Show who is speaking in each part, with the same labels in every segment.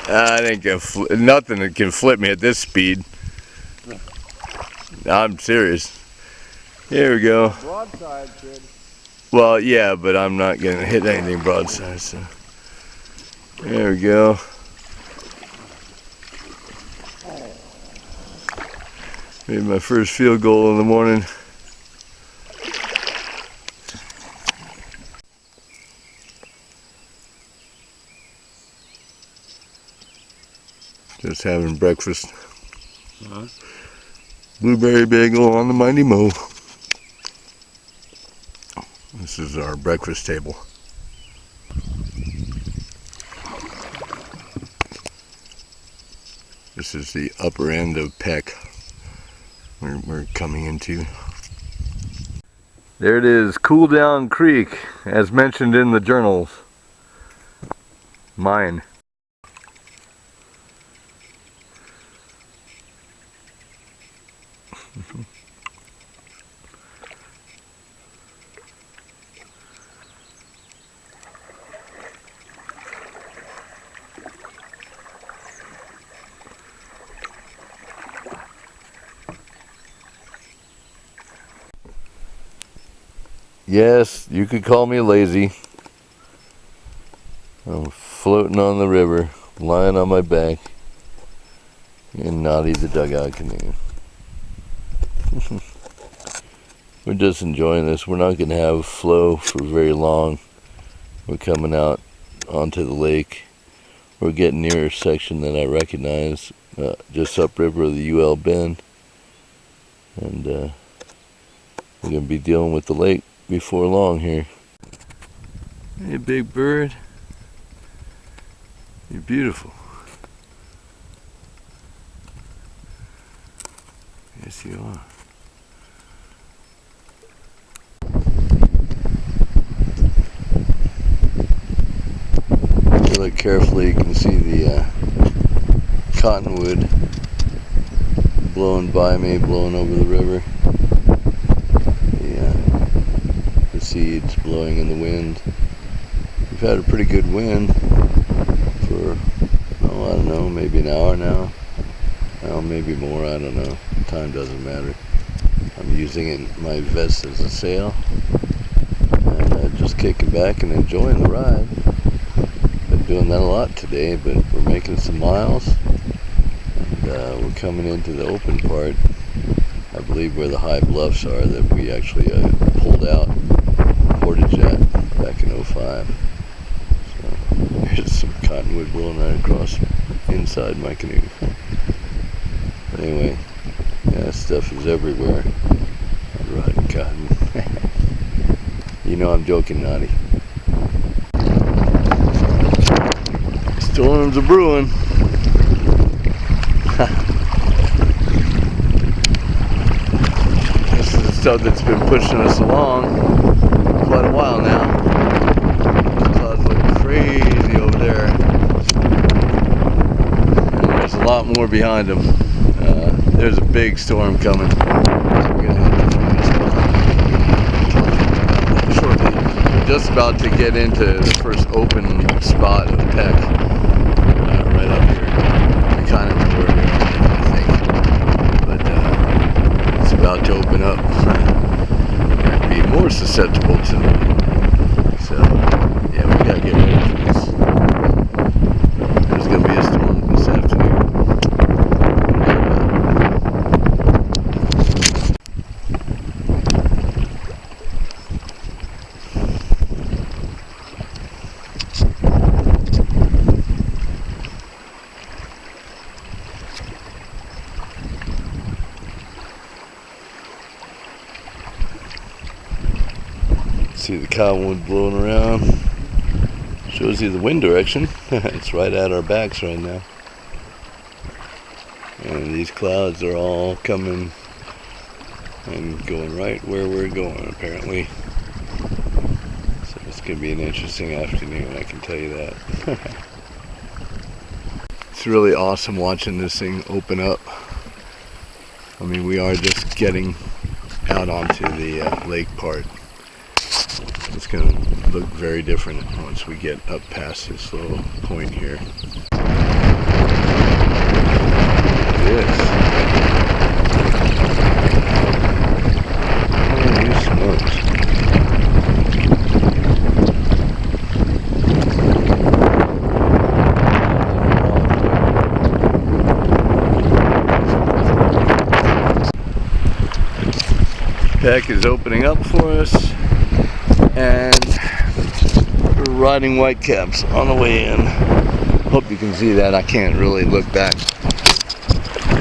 Speaker 1: I think nothing that can flip me at this speed. I'm serious. Here we go.
Speaker 2: Broadside, kid.
Speaker 1: Well, yeah, but I'm not gonna hit anything broadside. So there we go. Made my first field goal in the morning. Just having breakfast. Blueberry bagel on the Mighty Mo. This is our breakfast table. This is the upper end of Peck we're coming into. There it is, Cool Down Creek, as mentioned in the journals. Mine. Yes, you could call me lazy. I'm floating on the river, lying on my back, in Knotty the dugout canoe. We're just enjoying this. We're not going to have flow for very long. We're coming out onto the lake. We're getting near a section that I recognize, just upriver of the UL Bend. And we're going to be dealing with the lake before long here. Hey, big bird. You're beautiful. Yes, you are. If you look carefully, you can see the cottonwood blowing by me, blowing over the river. The seeds blowing in the wind. We've had a pretty good wind for, oh, I don't know, maybe an hour now. Well, maybe more, I don't know. Time doesn't matter. I'm using my vest as a sail. And just kicking back and enjoying the ride. Been doing that a lot today, but we're making some miles. And we're coming into the open part, I believe where the high bluffs are that we actually pulled out, portage at back in 05. So there's some cottonwood blowing right across inside my canoe. But anyway, yeah, stuff is everywhere. I'm riding cotton. You know I'm joking, Knotty. Storms are brewing. This is the stuff that's been pushing us along quite a while now. The clouds look crazy over there. And there's a lot more behind them. There's a big storm coming. So we're gonna have to find a spot shortly. We're just about to get into the first open spot of Peck. Right up here. I kind of know where we are, I think. But it's about to open up. And be more susceptible to the wind. So yeah, we gotta get ready for this. There's gonna be a storm this afternoon. See the cottonwood blowing around. Shows you the wind direction. It's right at our backs right now. And these clouds are all coming and going right where we're going, apparently. So it's going to be an interesting afternoon, I can tell you that. It's really awesome watching this thing open up. I mean, we are just getting out onto the lake part. It's going to look very different once we get up past this little point here. Peck is opening up for us, and we're riding whitecaps on the way in. Hope you can see that. I can't really look back.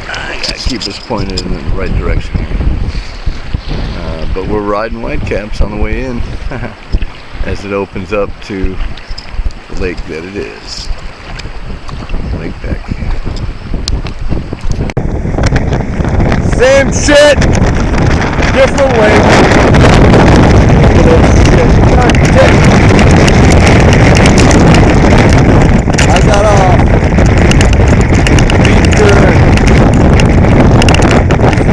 Speaker 1: I gotta keep us pointed in the right direction. But we're riding whitecaps on the way in as it opens up to the lake that it is, Lake Peck. Same shit, different lake. I got off Easter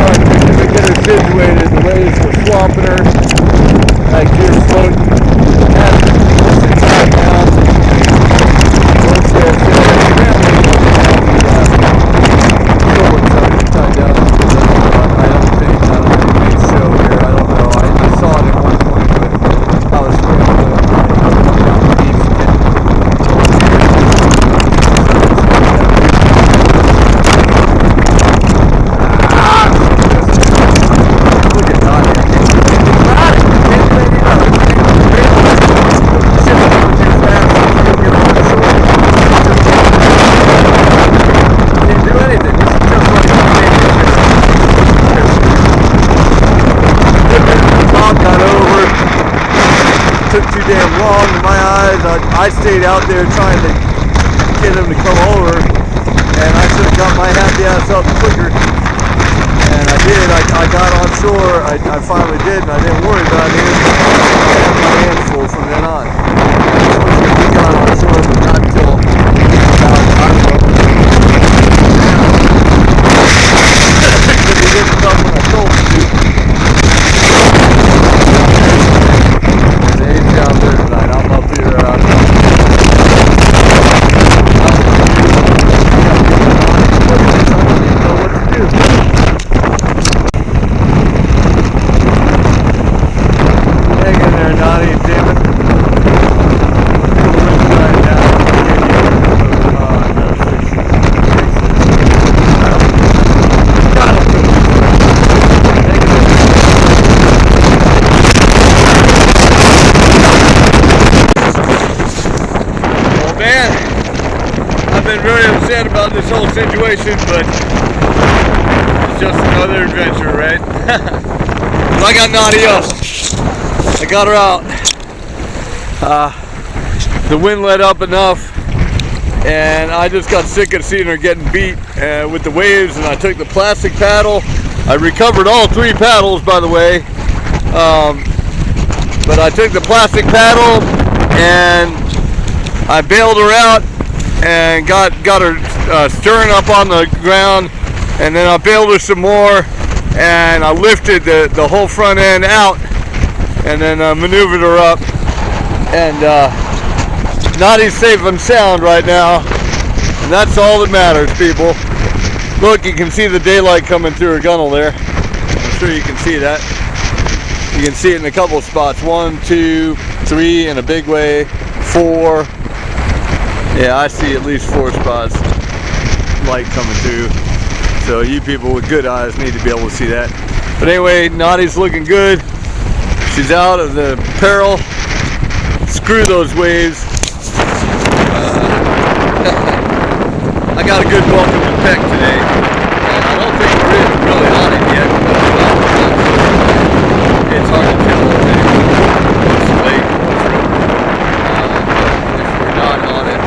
Speaker 1: and to get her situated. The waves were swamping her. Like you're floating. Tied down. Once you tied down. I don't think it may show here. I don't know. I saw it at one point, but I was scrambling to come down the beach again. Look at Knotty. I can't do anything about it. Can't do anything. Got over. Took too damn long in my eyes. I stayed out there trying to get him to come over, and I should have got my happy ass up quicker. And I did. I got on shore. I finally did, and I didn't worry about it. I had my hands full from then on. We got on shore, but not until about, I don't know. Because he didn't come when I told him to. Out there tonight. I'm up here. Hang in there, Knotty, damn it. Been very upset about this whole situation, but it's just another adventure, right? I got Knotty up. I got her out. The wind let up enough, and I just got sick of seeing her getting beat with the waves, and I took the plastic paddle. I recovered all 3 paddles, by the way, but I took the plastic paddle and I bailed her out and got her stern up on the ground, and then I bailed her some more, and I lifted the whole front end out, and then maneuvered her up, and Knotty's safe and sound right now, and that's all that matters, people. Look, you can see the daylight coming through her gunnel there. I'm sure you can see that. You can see it in a couple of spots. 1, 2, 3 in a big way, 4. Yeah, I see at least 4 spots light coming through. So you people with good eyes need to be able to see that. But anyway, Knotty's looking good. She's out of the peril. Screw those waves. I got a good welcome to Peck today. And I don't think we're really on it yet. It's hard to tell if it's late. If we're not on it,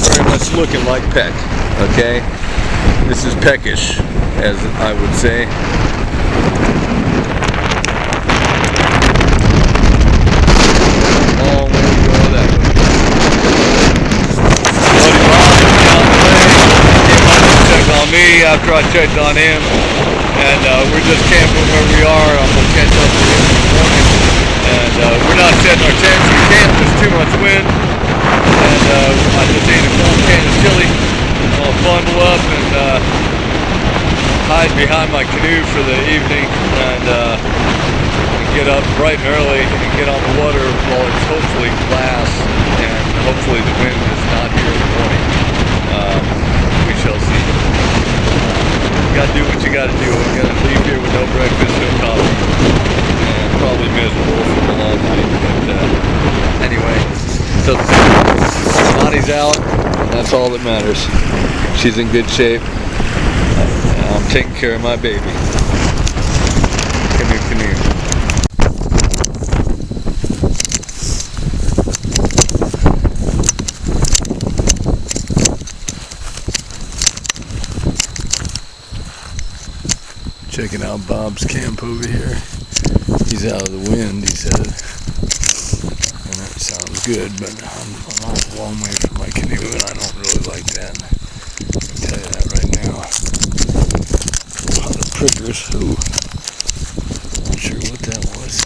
Speaker 1: very much looking like Peck, okay? This is Peckish, as I would say. Long way to go that way. Buddy Ron is down the way. Came up and checked on me after I checked on him. And we're just camping where we are. I'm going to catch up with him in the morning. And we're not setting our tents. We can't. There's too much wind. And I just ate a cold can of chili. I'll bundle up and hide behind my canoe for the evening, and get up bright and early and get on the water while it's hopefully glass, and hopefully the wind is not here in the morning. We
Speaker 2: Chelsea. You gotta do what you gotta do. I'm gonna leave here with no breakfast, no coffee, and probably miserable from a long night. But anyway, so Knotty's out, and that's all that matters. She's in good shape. I'm taking care of my baby. Canoe, canoe. Checking out Bob's camp over here. He's out of the wind, he said. And that sounds good, but I'm a long way from my canoe, and I don't really like that. I'll tell you that right now. A lot of prickers. Ooh. Not sure what that was.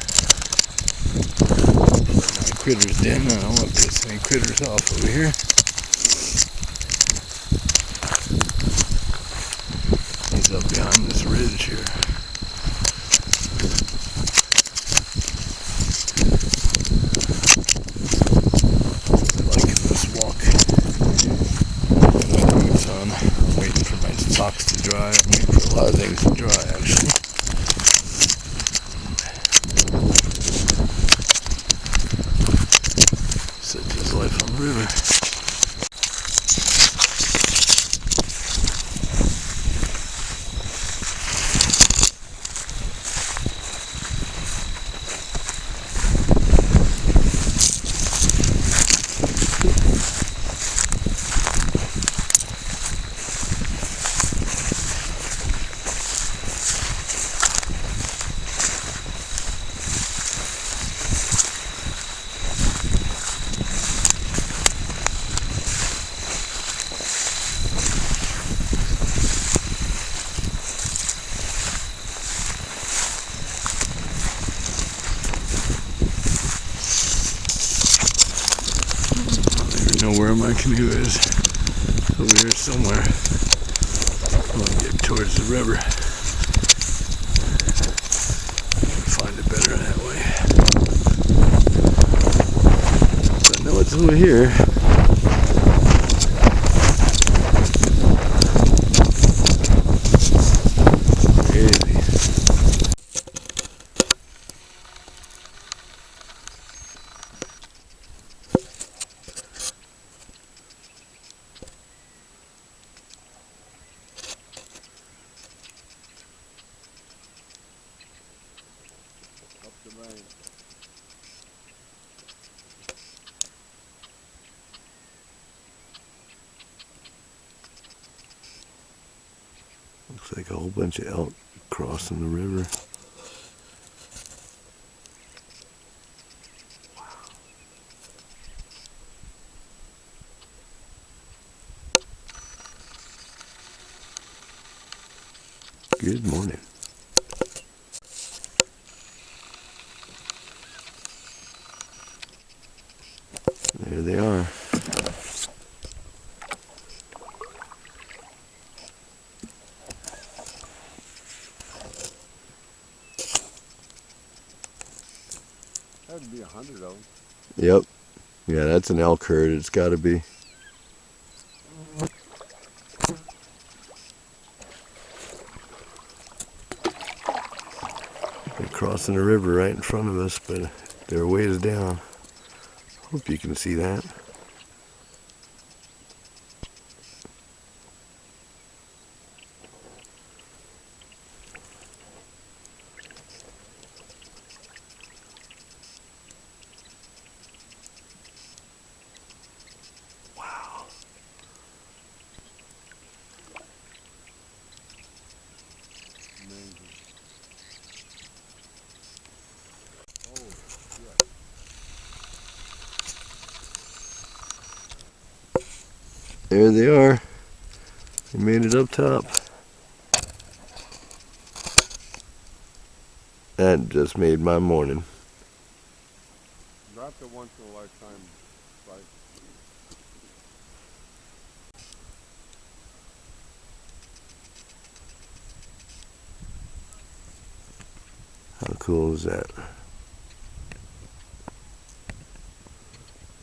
Speaker 2: My critters den. I don't want to piss any critters off over here. He's up behind this ridge here. Liking this walk. Boots on. I'm waiting for my socks to dry. I'm waiting for a lot of things to dry, actually. Such is life on the river. Know where my canoe is. Over here somewhere. I want to get towards the river. Find it better that way. But I know it's over here. Looks like a whole bunch of elk crossing the river. Wow. Good morning. There they are. That'd be 100 of them. Yep. Yeah, that's an elk herd. It's got to be. They're crossing the river right in front of us, but they're ways down. Hope you can see that. Wow. Amazing. Oh, yeah. There they are. They made it up top. That just made my morning. That's a once in a lifetime sight. How cool is that?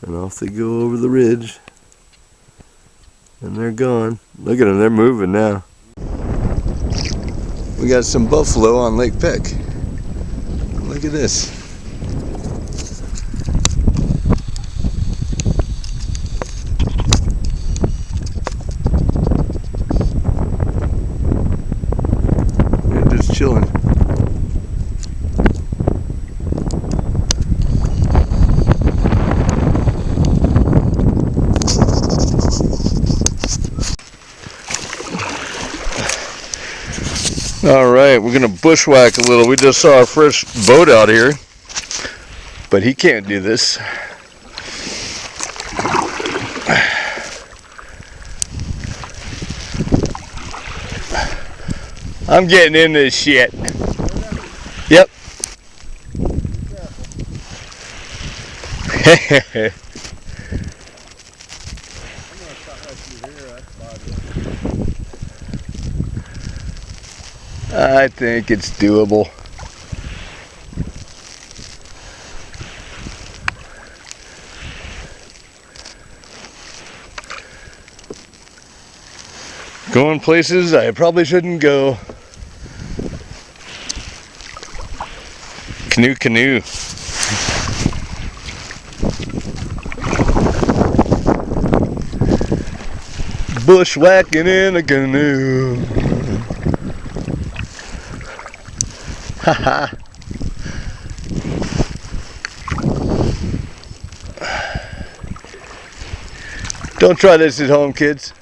Speaker 2: And off they go over the ridge.
Speaker 1: And they're gone. Look at them, they're moving now. We got some buffalo on Lake Peck. Look at this. They're just chilling. All right, we're gonna bushwhack a little. We just saw our first boat out here, but he can't do this. I'm getting in this shit. Yep. I think it's doable. Going places I probably shouldn't go. Canoe, canoe. Bushwhacking in a canoe. Haha. Don't try this at home, kids.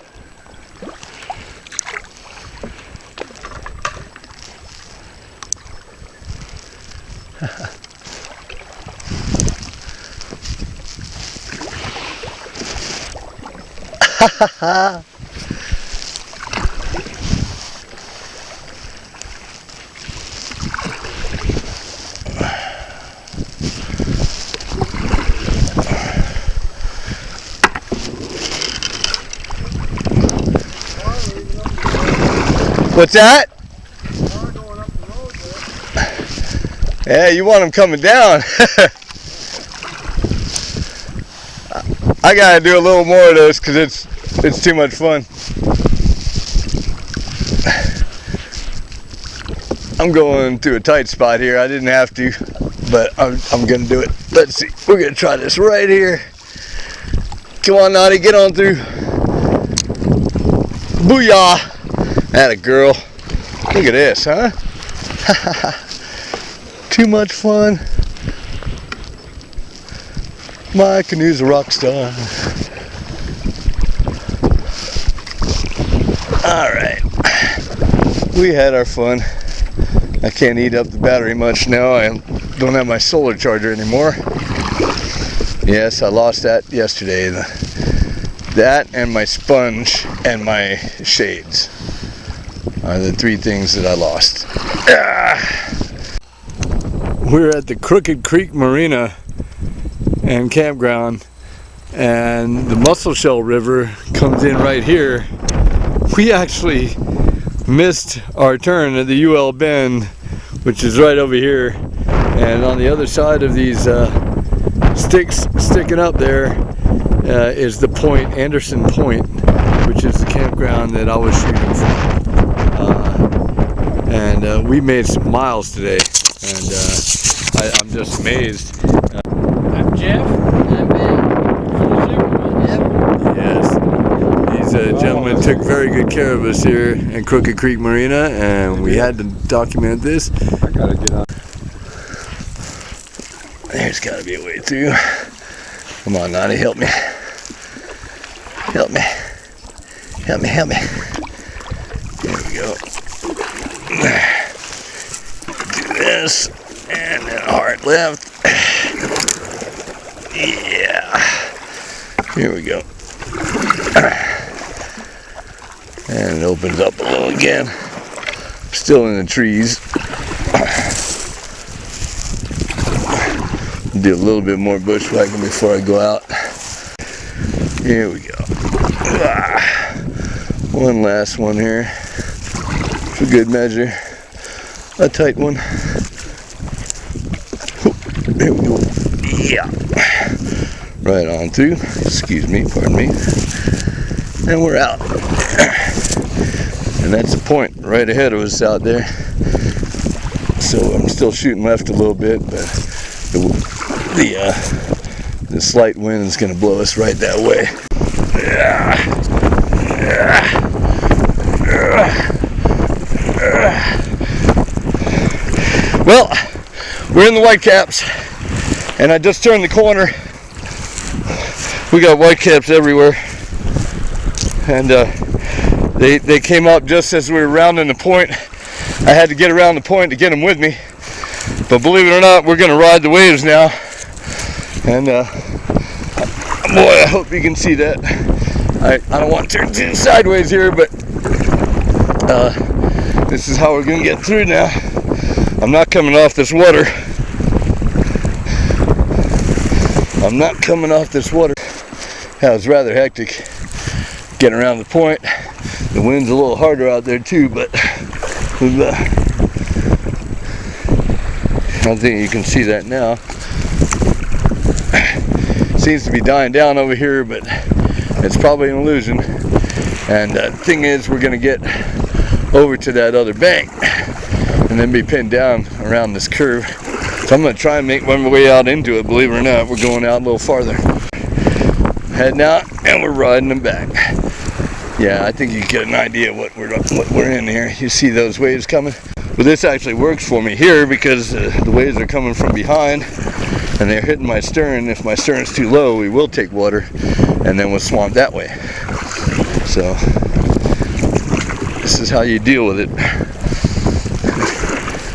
Speaker 1: What's that? Yeah, you want them coming down. I gotta do a little more of this because it's too much fun. I'm going through a tight spot here. I didn't have to, but I'm gonna do it. Let's see. We're gonna try this right here. Come on, Knotty, get on through. Booyah! Atta girl. Look at this, huh? Too much fun. My canoe's a rock star. Alright. We had our fun. I can't eat up the battery much now. I don't have my solar charger anymore. Yes, I lost that yesterday. That and my sponge and my shades are the three things that I lost. We're at the Crooked Creek Marina and campground, and the Musselshell River comes in right here. We actually missed our turn at the UL Bend, which is right over here, and on the other side of these sticks sticking up there is the point, Anderson Point, which is the campground that I was shooting from. And we made some miles today, and I'm just amazed.
Speaker 3: I'm Jeff. I'm Ben.
Speaker 1: Yes, these gentlemen took very good care of us here at Crooked Creek Marina, and we had to document this.
Speaker 2: I gotta get on.
Speaker 1: There's got to be a way through. Come on, Knotty, help me. Help me. Help me, help me. There we go. Do this, and then hard left. Yeah. Here we go. And it opens up a little again. Still in the trees. Do a little bit more bushwhacking before I go out. Here we go. One last one here. For good measure. A tight one. There we go. Yeah. Right on through. Excuse me, pardon me. and we're out. And that's the point right ahead of us out there. So I'm still shooting left a little bit, but the slight wind is going to blow us right that way. Well, we're in the Whitecaps, and I just turned the corner. We got Whitecaps everywhere, and they came up just as we were rounding the point. I had to get around the point to get them with me, but believe it or not, we're going to ride the waves now. And boy, I hope you can see that. I don't want to turn too sideways here, but this is how we're going to get through now. I'm not coming off this water. I'm not coming off this water. That was rather hectic getting around the point. The wind's a little harder out there too, but I think you can see that now. Seems to be dying down over here, but it's probably an illusion. And the thing is, we're going to get over to that other bank and then be pinned down around this curve. So I'm going to try and make my way out into it. Believe it or not, we're going out a little farther. Heading out, and we're riding them back. Yeah, I think you get an idea what we're in here. You see those waves coming? But this actually works for me here because the waves are coming from behind and they're hitting my stern. If my stern's too low, we will take water and then we'll swamp that way. So this is how you deal with it.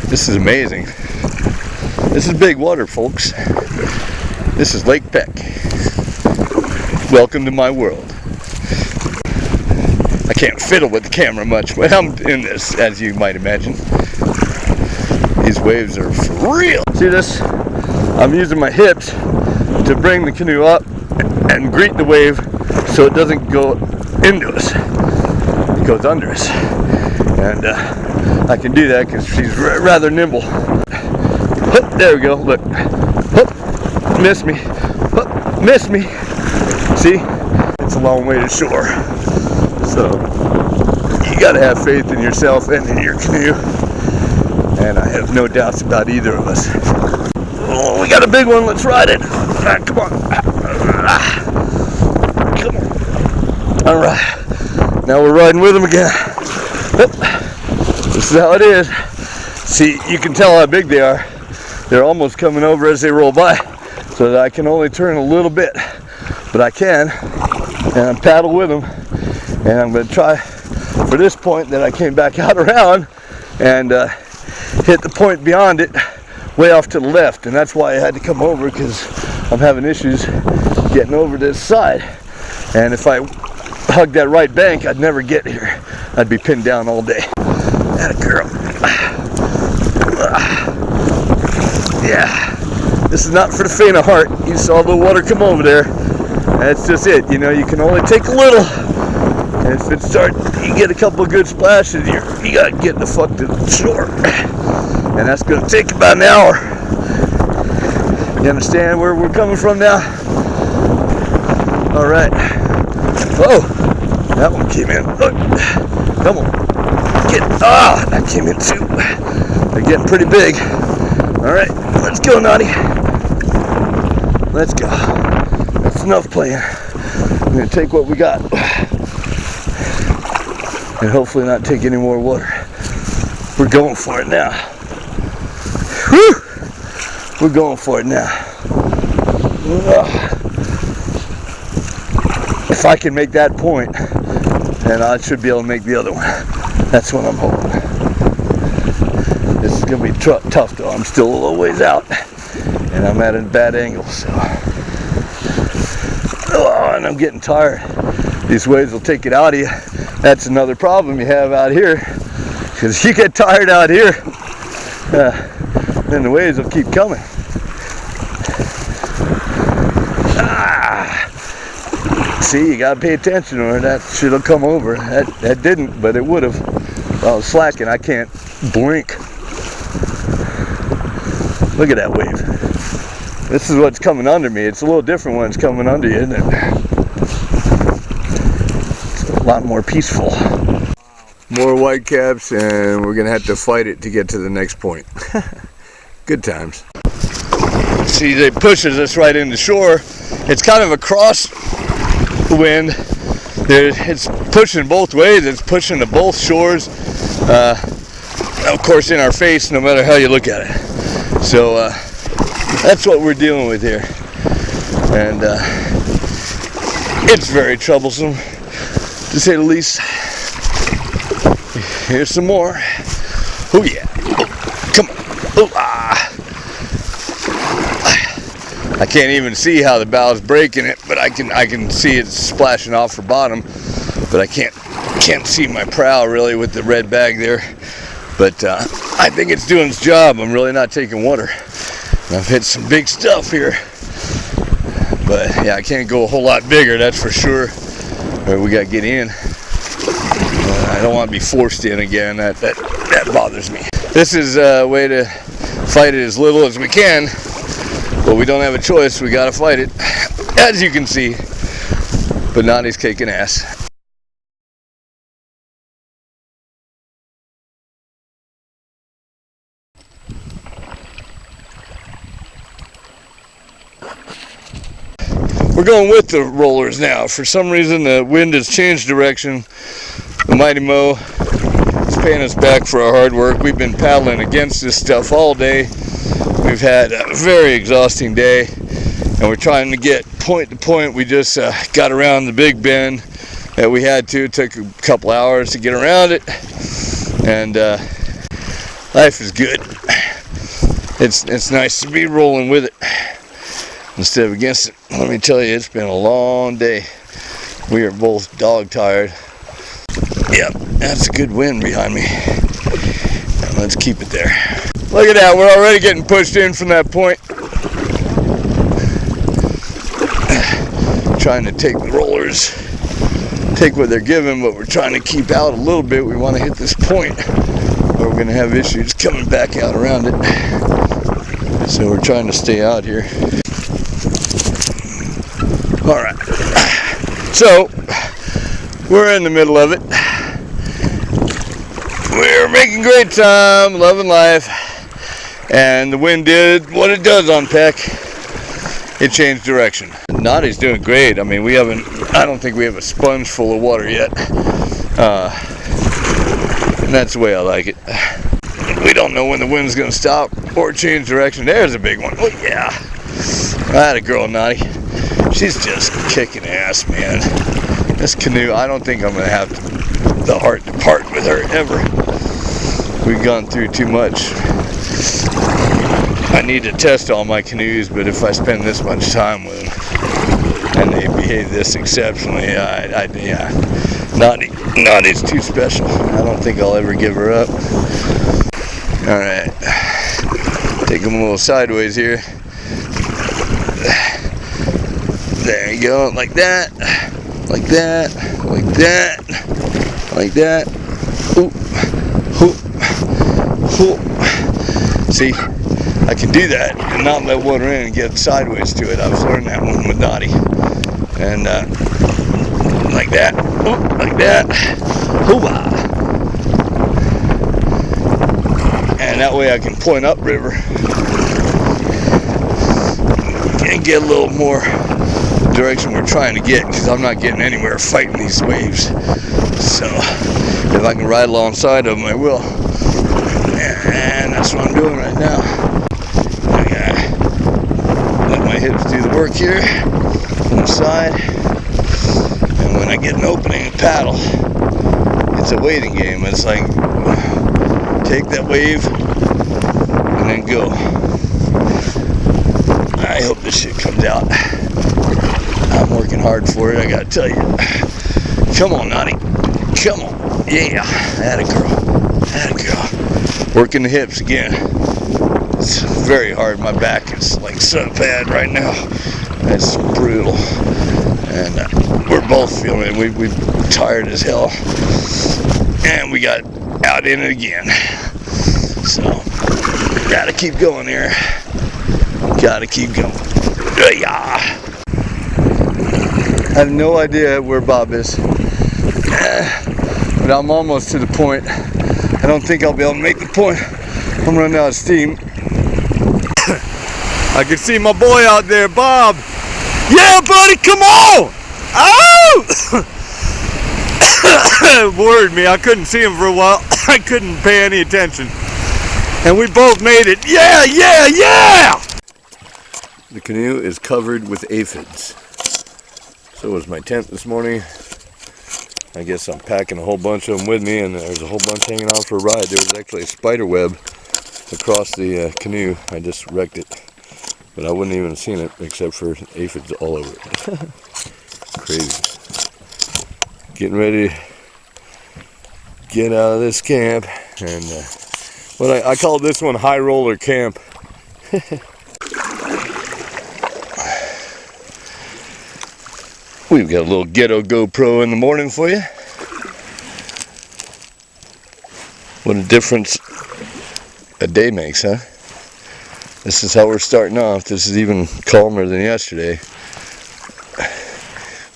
Speaker 1: This is amazing. This is big water, folks. This is Lake Peck. Welcome to my world. I can't fiddle with the camera much when I'm in this, as you might imagine. These waves are for real. See this? I'm using my hips to bring the canoe up and greet the wave so it doesn't go into us. It goes under us. And I can do that because she's rather nimble. Hup, there we go, look. Hup, miss me. Hup, miss me. See? It's a long way to shore. So, you gotta have faith in yourself and in your canoe. And I have no doubts about either of us. Oh, we got a big one, let's ride it. Come on. Come on. Alright. Now we're riding with them again. This is how it is. See, you can tell how big they are. They're almost coming over as they roll by. So that I can only turn a little bit. But I can. And I'm paddle with them. And I'm going to try for this point that I came back out around and hit the point beyond it way off to the left. And that's why I had to come over, because I'm having issues getting over this side. And if I hugged that right bank, I'd never get here. I'd be pinned down all day. Atta girl. Yeah, this is not for the faint of heart. You saw the water come over there. That's just it. You know, you can only take a little. And if it starts, you get a couple of good splashes, you gotta get the fuck to the shore. And that's gonna take about an hour. You understand where we're coming from now? Alright. Oh, that one came in. Look. Come on. That came in too. They're getting pretty big. Alright, let's go, Knotty. Let's go. That's enough playing. I'm gonna take what we got. And hopefully not take any more water. We're going for it now. Whew! We're going for it now. If I can make that point, then I should be able to make the other one. That's what I'm hoping. This is going to be tough though. I'm still a little ways out. And I'm at a bad angle, so. Oh, and I'm getting tired. These waves will take it out of you. That's another problem you have out here. Because you get tired out here, then the waves will keep coming. See, you gotta pay attention or that shit'll come over. That didn't, but it would have. While I was slacking, I can't blink. Look at that wave. This is what's coming under me. It's a little different when it's coming under you, isn't it?
Speaker 2: lot more peaceful. More whitecaps, and we're gonna have to fight it to get to the next point. Good times. See, it pushes us right into shore. It's kind of a cross wind. It's pushing both ways. It's pushing to both shores. Of course, in our face, no matter how you look at it. So that's what we're dealing with here, and it's very troublesome, to say the least. Here's some more. Oh yeah! Oh, come on! Oh ah! I can't even see how the bow's breaking it, but I can see it splashing off for bottom. But I can't see my prow really with the red bag there. But I think it's doing its job. I'm really not taking water. I've hit some big stuff here. But yeah, I can't go a whole lot bigger, that's for sure. We got to get in. I don't want to be forced in again. That bothers me. This is a way to fight it as little as we can. But we don't have a choice. We got to fight it, as you can see. But Knotty's kicking ass. We're going with the rollers now. For some reason the wind has changed direction. The Mighty Mo is paying us back for our hard work. We've been paddling against this stuff all day. We've had a very exhausting day, and we're trying to get point to point. We just got around the big bend that we had to. It took a couple hours to get around it, and life is good. It's nice to be rolling with it instead of against it. Let me tell you, it's been a long day. We are both dog tired. Yep, that's a good wind behind me. Now let's keep it there. Look at that, we're already getting pushed in from that point. Trying to take the rollers, take what they're giving, but we're trying to keep out a little bit. We want to hit this point, or we're going to have issues coming back out around it. So we're trying to stay out here. Alright, so we're in the middle of it. We're making great time, loving life, and the wind did what it does on Peck. It changed direction. Knotty's doing great. I mean, I don't think we have a sponge full of water yet, and that's the way I like it. We don't know when the wind's going to stop or change direction. There's a big one. Oh yeah, I had a girl, Knotty. She's just kicking ass, man. This canoe, I don't think I'm going to have the heart to part with her ever. We've gone through too much. I need to test all my canoes, but if I spend this much time with them and they behave this exceptionally, yeah, Knotty's too special. I don't think I'll ever give her up. All right, take them a little sideways here. There you go, like that, like that, like that, like that. Oop, oop, oop. See, I can do that and not let water in and get sideways to it. I was learning that one with Knotty. And like that, oop, like that, hoo-ah. And that way I can point upriver and get a little more direction we're trying to get, because I'm not getting anywhere fighting these waves. So if I can ride alongside of them, I will. And that's what I'm doing right now. I gotta let my hips do the work here on the side, and when I get an opening to paddle, it's a waiting game. It's like take that wave and then go. I hope this shit comes out. I'm working hard for it, I gotta tell you. Come on, Knotty. Come on. Yeah. Atta girl. Atta girl. Working the hips again. It's very hard. My back is like so bad right now. It's brutal. And we're both feeling it. We're tired as hell. And we got out in it again. So, gotta keep going here. Gotta keep going. Yeah. I have no idea where Bob is. But I'm almost to the point. I don't think I'll be able to make the point. I'm running out of steam. I can see my boy out there, Bob. Yeah, buddy, come on! Oh! Worried me. I couldn't see him for a while. I couldn't pay any attention. And we both made it. Yeah, yeah, yeah! The canoe is covered with aphids. So was my tent this morning. I guess I'm packing a whole bunch of them with me, and there's a whole bunch hanging out for a ride. There was actually a spider web across the canoe. I just wrecked it. But I wouldn't even have seen it except for aphids all over it. Crazy. Getting ready to get out of this camp. And what I call this one high roller camp. We've got a little ghetto GoPro in the morning for you. What a difference a day makes, huh? This is how we're starting off. This is even calmer than yesterday,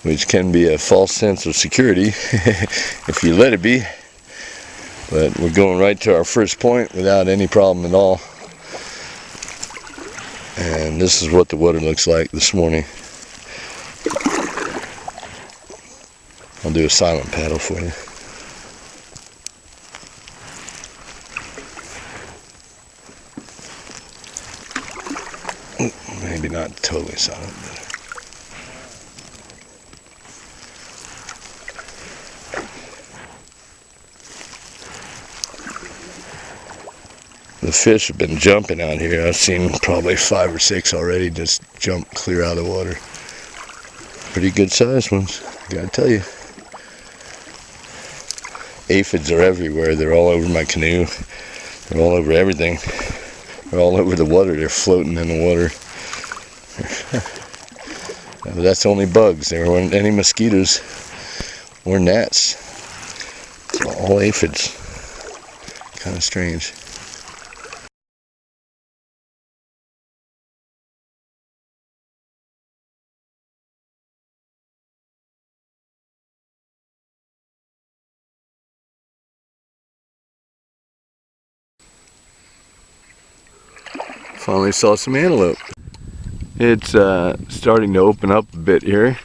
Speaker 2: which can be a false sense of security if you let it be. But we're going right to our first point without any problem at all. And this is what the water looks like this morning. I'll do a silent paddle for you. Maybe not totally silent, but the fish have been jumping out here. I've seen probably 5 or 6 already just jump clear out of the water. Pretty good sized ones, gotta tell you. Aphids are everywhere. They're all over my canoe. They're all over everything. They're all over the water. They're floating in the water. But that's only bugs. There weren't any mosquitoes or gnats. It's all aphids. Kind of strange. Finally saw some antelope. It's starting to open up a bit here.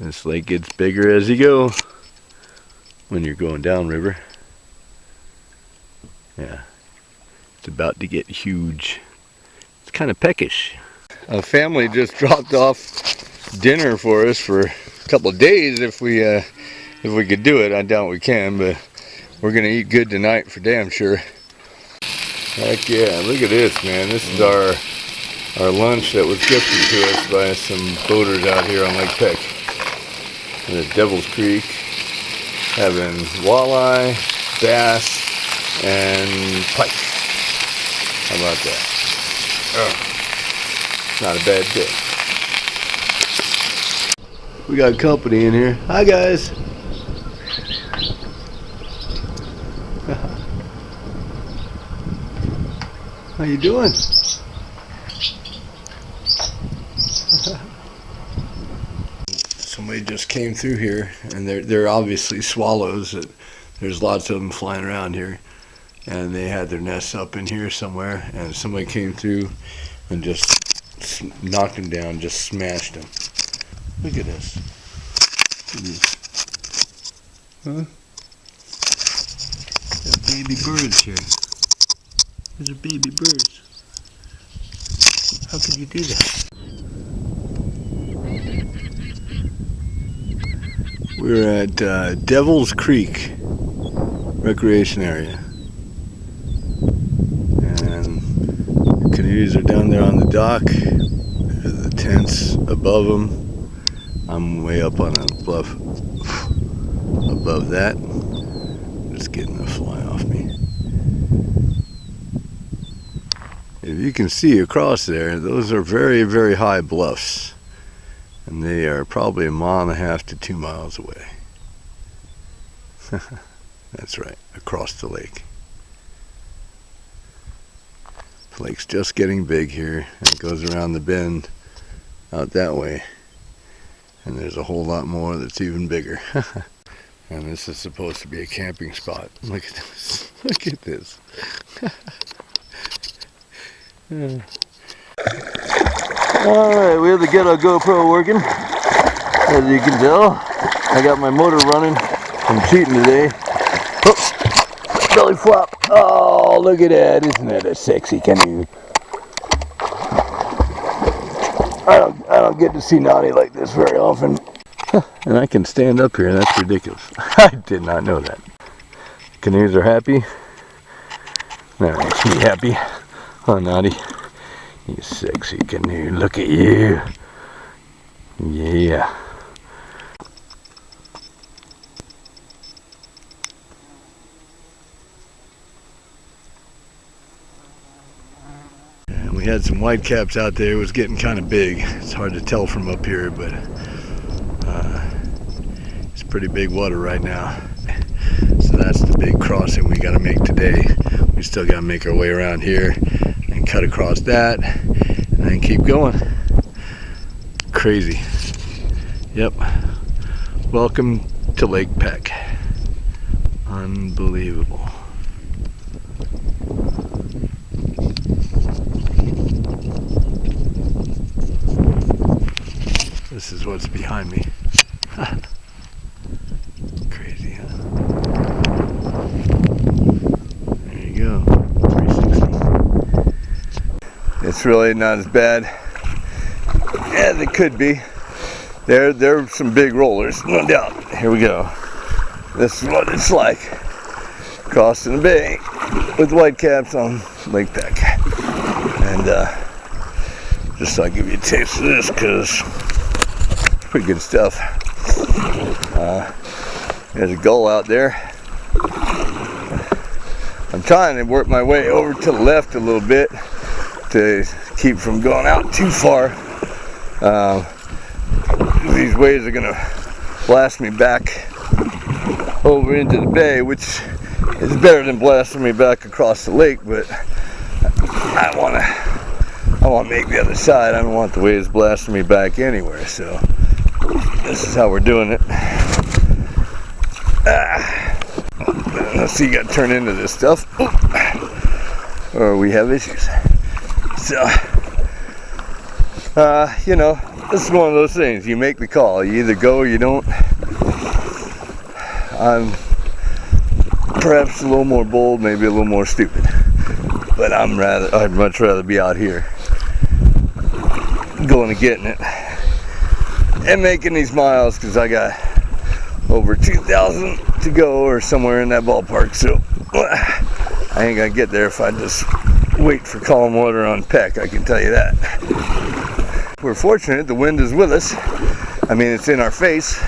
Speaker 2: This lake gets bigger as you go when you're going downriver. Yeah, it's about to get huge. It's kind of peckish. A family just dropped off dinner for us for a couple of days if we could do it. I doubt we can, but we're gonna eat good tonight for damn sure. Heck yeah, look at this, man. This is our lunch that was gifted to us by some boaters out here on Lake Peck. In the Devil's Creek, having walleye, bass, and pike. How about that? Not a bad day. We got company in here. Hi guys. How you doing? Somebody just came through here, and they're obviously swallows. There's lots of them flying around here, and they had their nests up in here somewhere, and somebody came through and just knocked them down, just smashed them. Look at this. Huh? There are baby birds here. These are baby birds. How could you do that? We're at Devil's Creek Recreation Area. And the canoes are down there on the dock. There's the tents above them. I'm way up on a bluff above that. Just getting a fly off me. If you can see across there, those are very, very high bluffs. And they are probably 1.5 miles to 2 miles away. That's right, across the lake. The lake's just getting big here, and it goes around the bend out that way.
Speaker 1: And there's a whole lot more that's even bigger. And this is supposed to be a camping spot. Look at this. Look at this. Alright, we have the Ghetto GoPro working. As you can tell, I got my motor running. I'm cheating today. Oops. Belly flop. Oh, look at that. Isn't that a sexy canoe? I don't get to see Knotty like this very often. And I can stand up here, and that's ridiculous. I did not know that. Canoes are happy. That makes me happy. Oh, Knotty. You sexy canoe. Look at you. Yeah. And we had some whitecaps out there. It was getting kind of big. It's hard to tell from up here, but it's pretty big water right now. So that's the big crossing we got to make today. We still got to make our way around here and cut across that and then keep going. Crazy. Yep. Welcome to Lake Peck. Unbelievable. This is what's behind me. Crazy, huh? There you go. 360. It's really not as bad as it could be. There are some big rollers, no doubt. Here we go. This is what it's like crossing the bay with whitecaps on Lake Peck. And just thought I'd give you a taste of this because it's pretty good stuff. There's a gull out there. I'm trying to work my way over to the left a little bit to keep from going out too far. These waves are gonna blast me back over into the bay, which is better than blasting me back across the lake, but I want to make the other side. I don't want the waves blasting me back anywhere, so this is how we're doing it. Let's see, you got to turn into this stuff, or we have issues. So, you know, this is one of those things. You make the call. You either go or you don't. I'm perhaps a little more bold, maybe a little more stupid, but I'd much rather be out here going and getting it and making these miles, because I got over 2,000 to go or somewhere in that ballpark. So I ain't gonna get there if I just wait for calm water on Peck, I can tell you that. We're fortunate the wind is with us. I mean, it's in our face,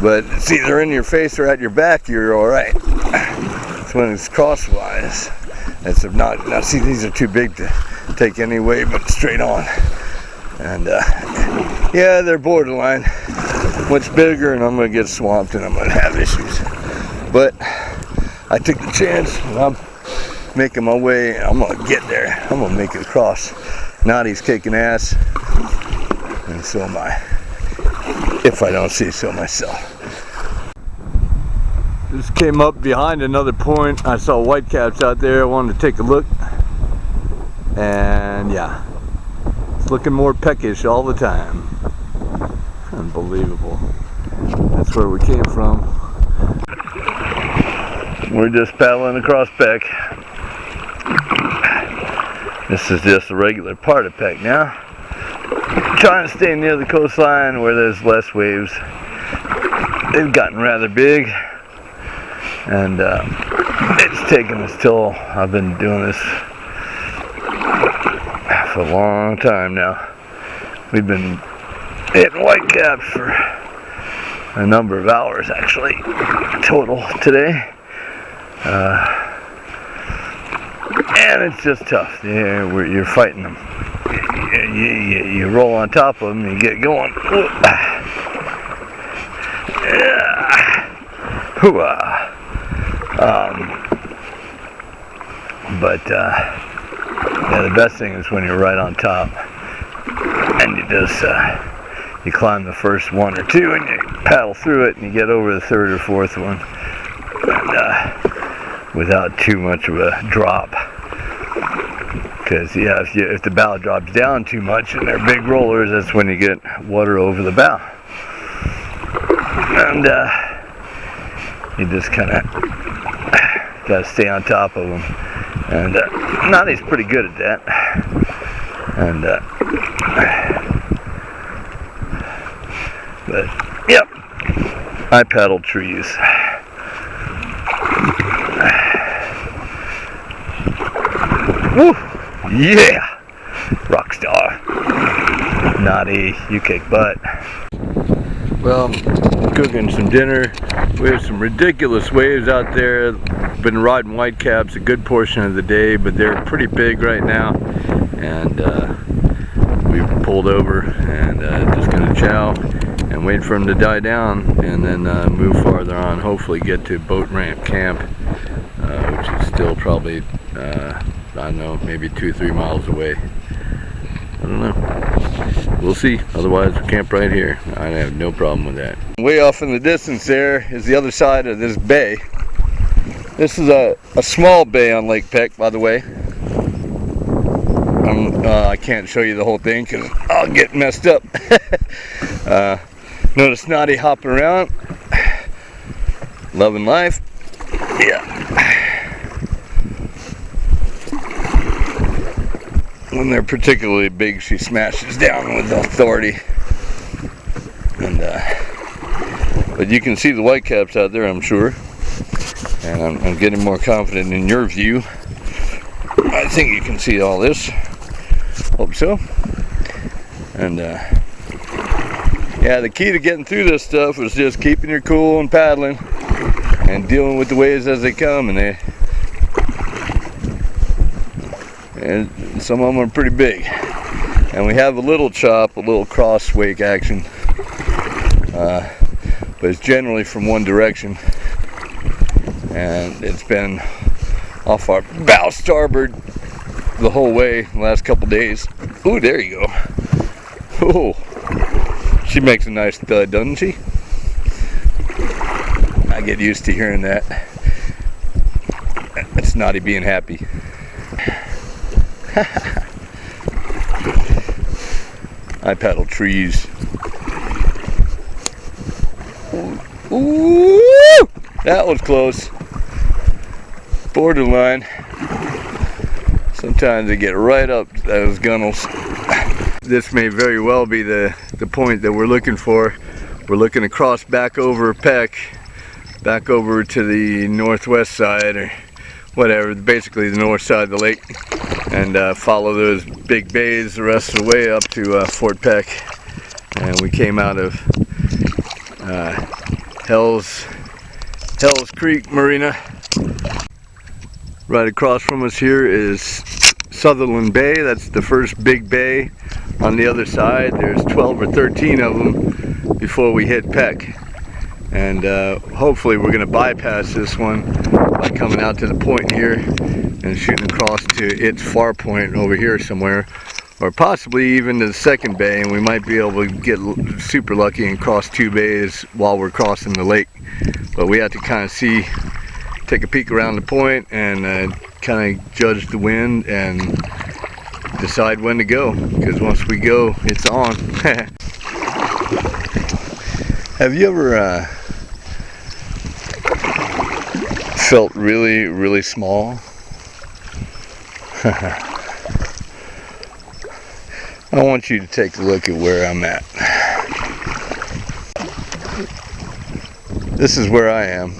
Speaker 1: but it's either in your face or at your back, you're all right. It's when it's crosswise. That's not. Now, see, these are too big to take any way but straight on. And yeah, they're borderline. Much bigger, and I'm gonna get swamped, and I'm gonna have issues. But I took the chance, and I'm making my way. And I'm gonna get there. I'm gonna make it across. Knotty's kicking ass, and so am I. If I don't see so myself. Just came up behind another point. I saw whitecaps out there. I wanted to take a look, and yeah, it's looking more peckish all the time. Unbelievable. That's where we came from. We're just paddling across Peck. This is just a regular part of Peck now. Trying to stay near the coastline where there's less waves. They've gotten rather big, and it's taken us till I've been doing this for a long time now. We've been hitting whitecaps for a number of hours, actually, total today. And it's just tough. You're fighting them. You roll on top of them, you get going. But yeah, the best thing is when you're right on top and you just
Speaker 2: you climb the first one or two and you paddle through it and you get over the third or fourth one, and without too much of a drop. Because yeah, if the bow drops down too much and they're big rollers, that's when you get water over the bow. And you just kind of got to stay on top of them. And Knotty's pretty good at that. And but yep, I paddle trees. Woo! Yeah! Rockstar. Knotty, you kick butt. Well, I'm cooking some dinner. We have some ridiculous waves out there. Been riding whitecaps a good portion of the day, but they're pretty big right now. And we've pulled over and just gonna chow and wait for them to die down, and then move farther on. Hopefully get to boat ramp camp, which is still probably I don't know, maybe 2-3 miles away. I don't know. We'll see. Otherwise, we'll camp right here. I have no problem with that. Way off in the distance there is the other side of this bay. This is a small bay on Lake Peck, by the way. I can't show you the whole thing because I'll get messed up. Notice Knotty hopping around. Loving life. Yeah. When they're particularly big, she smashes down with authority. And but you can see the whitecaps out there, I'm sure. And I'm getting more confident in your view. I think you can see all this. Hope so. And yeah, the key to getting through this stuff is just keeping your cool and paddling and dealing with the waves as they come. And some of them are pretty big. And we have a little chop, a little cross wake action, but it's generally from one direction. And it's been off our bow starboard the whole way the last couple days. Ooh, there you go. Oh, she makes a nice thud, doesn't she? I get used to hearing that. That's Knotty being happy. I paddle trees. Ooh, that was close. Borderline. Sometimes they get right up those gunnels. This may very well be the point that we're looking for. We're looking to cross back over Peck, back over to the northwest side, or whatever, basically the north side of the lake, and follow those big bays the rest of the way up to Fort Peck. And we came out of Hell's Creek Marina. Right across from us here is Sutherland Bay. That's the first big bay. On the other side, there's 12 or 13 of them before we hit Peck. And hopefully we're going to bypass this one by coming out to the point here and shooting across to its far point over here somewhere, or possibly even to the second bay, and we might be able to get super lucky and cross 2 bays while we're crossing the lake. But we have to kind of see, take a peek around the point and kind of judge the wind and decide when to go, because once we go, it's on. Have you ever felt really, really small? I want you to take a look at where I'm at. This is where I am.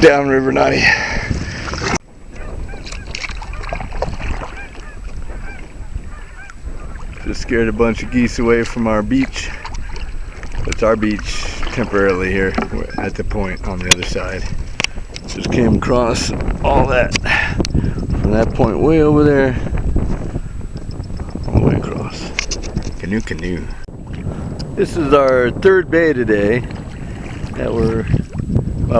Speaker 2: Downriver Knotty. Scared a bunch of geese away from our beach. It's our beach temporarily here. We're at the point on the other side. Just came across all that from that point way over there, all the way across. Canoe. This is our third bay today that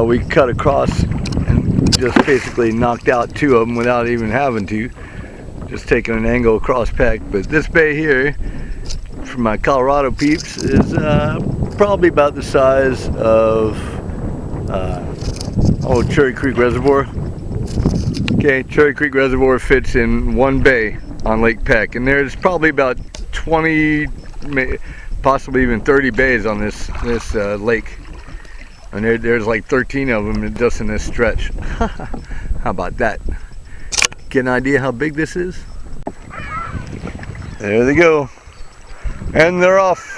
Speaker 2: we cut across and just basically knocked out two of them without even having to. Just taking an angle across Peck. But this bay here, for my Colorado peeps, is probably about the size of Cherry Creek Reservoir. Okay, Cherry Creek Reservoir fits in one bay on Lake Peck, and there's probably about 20, possibly even 30 bays on this lake, and there's like 13 of them just in this stretch. How about that? Get an idea how big this is? There they go, and they're off.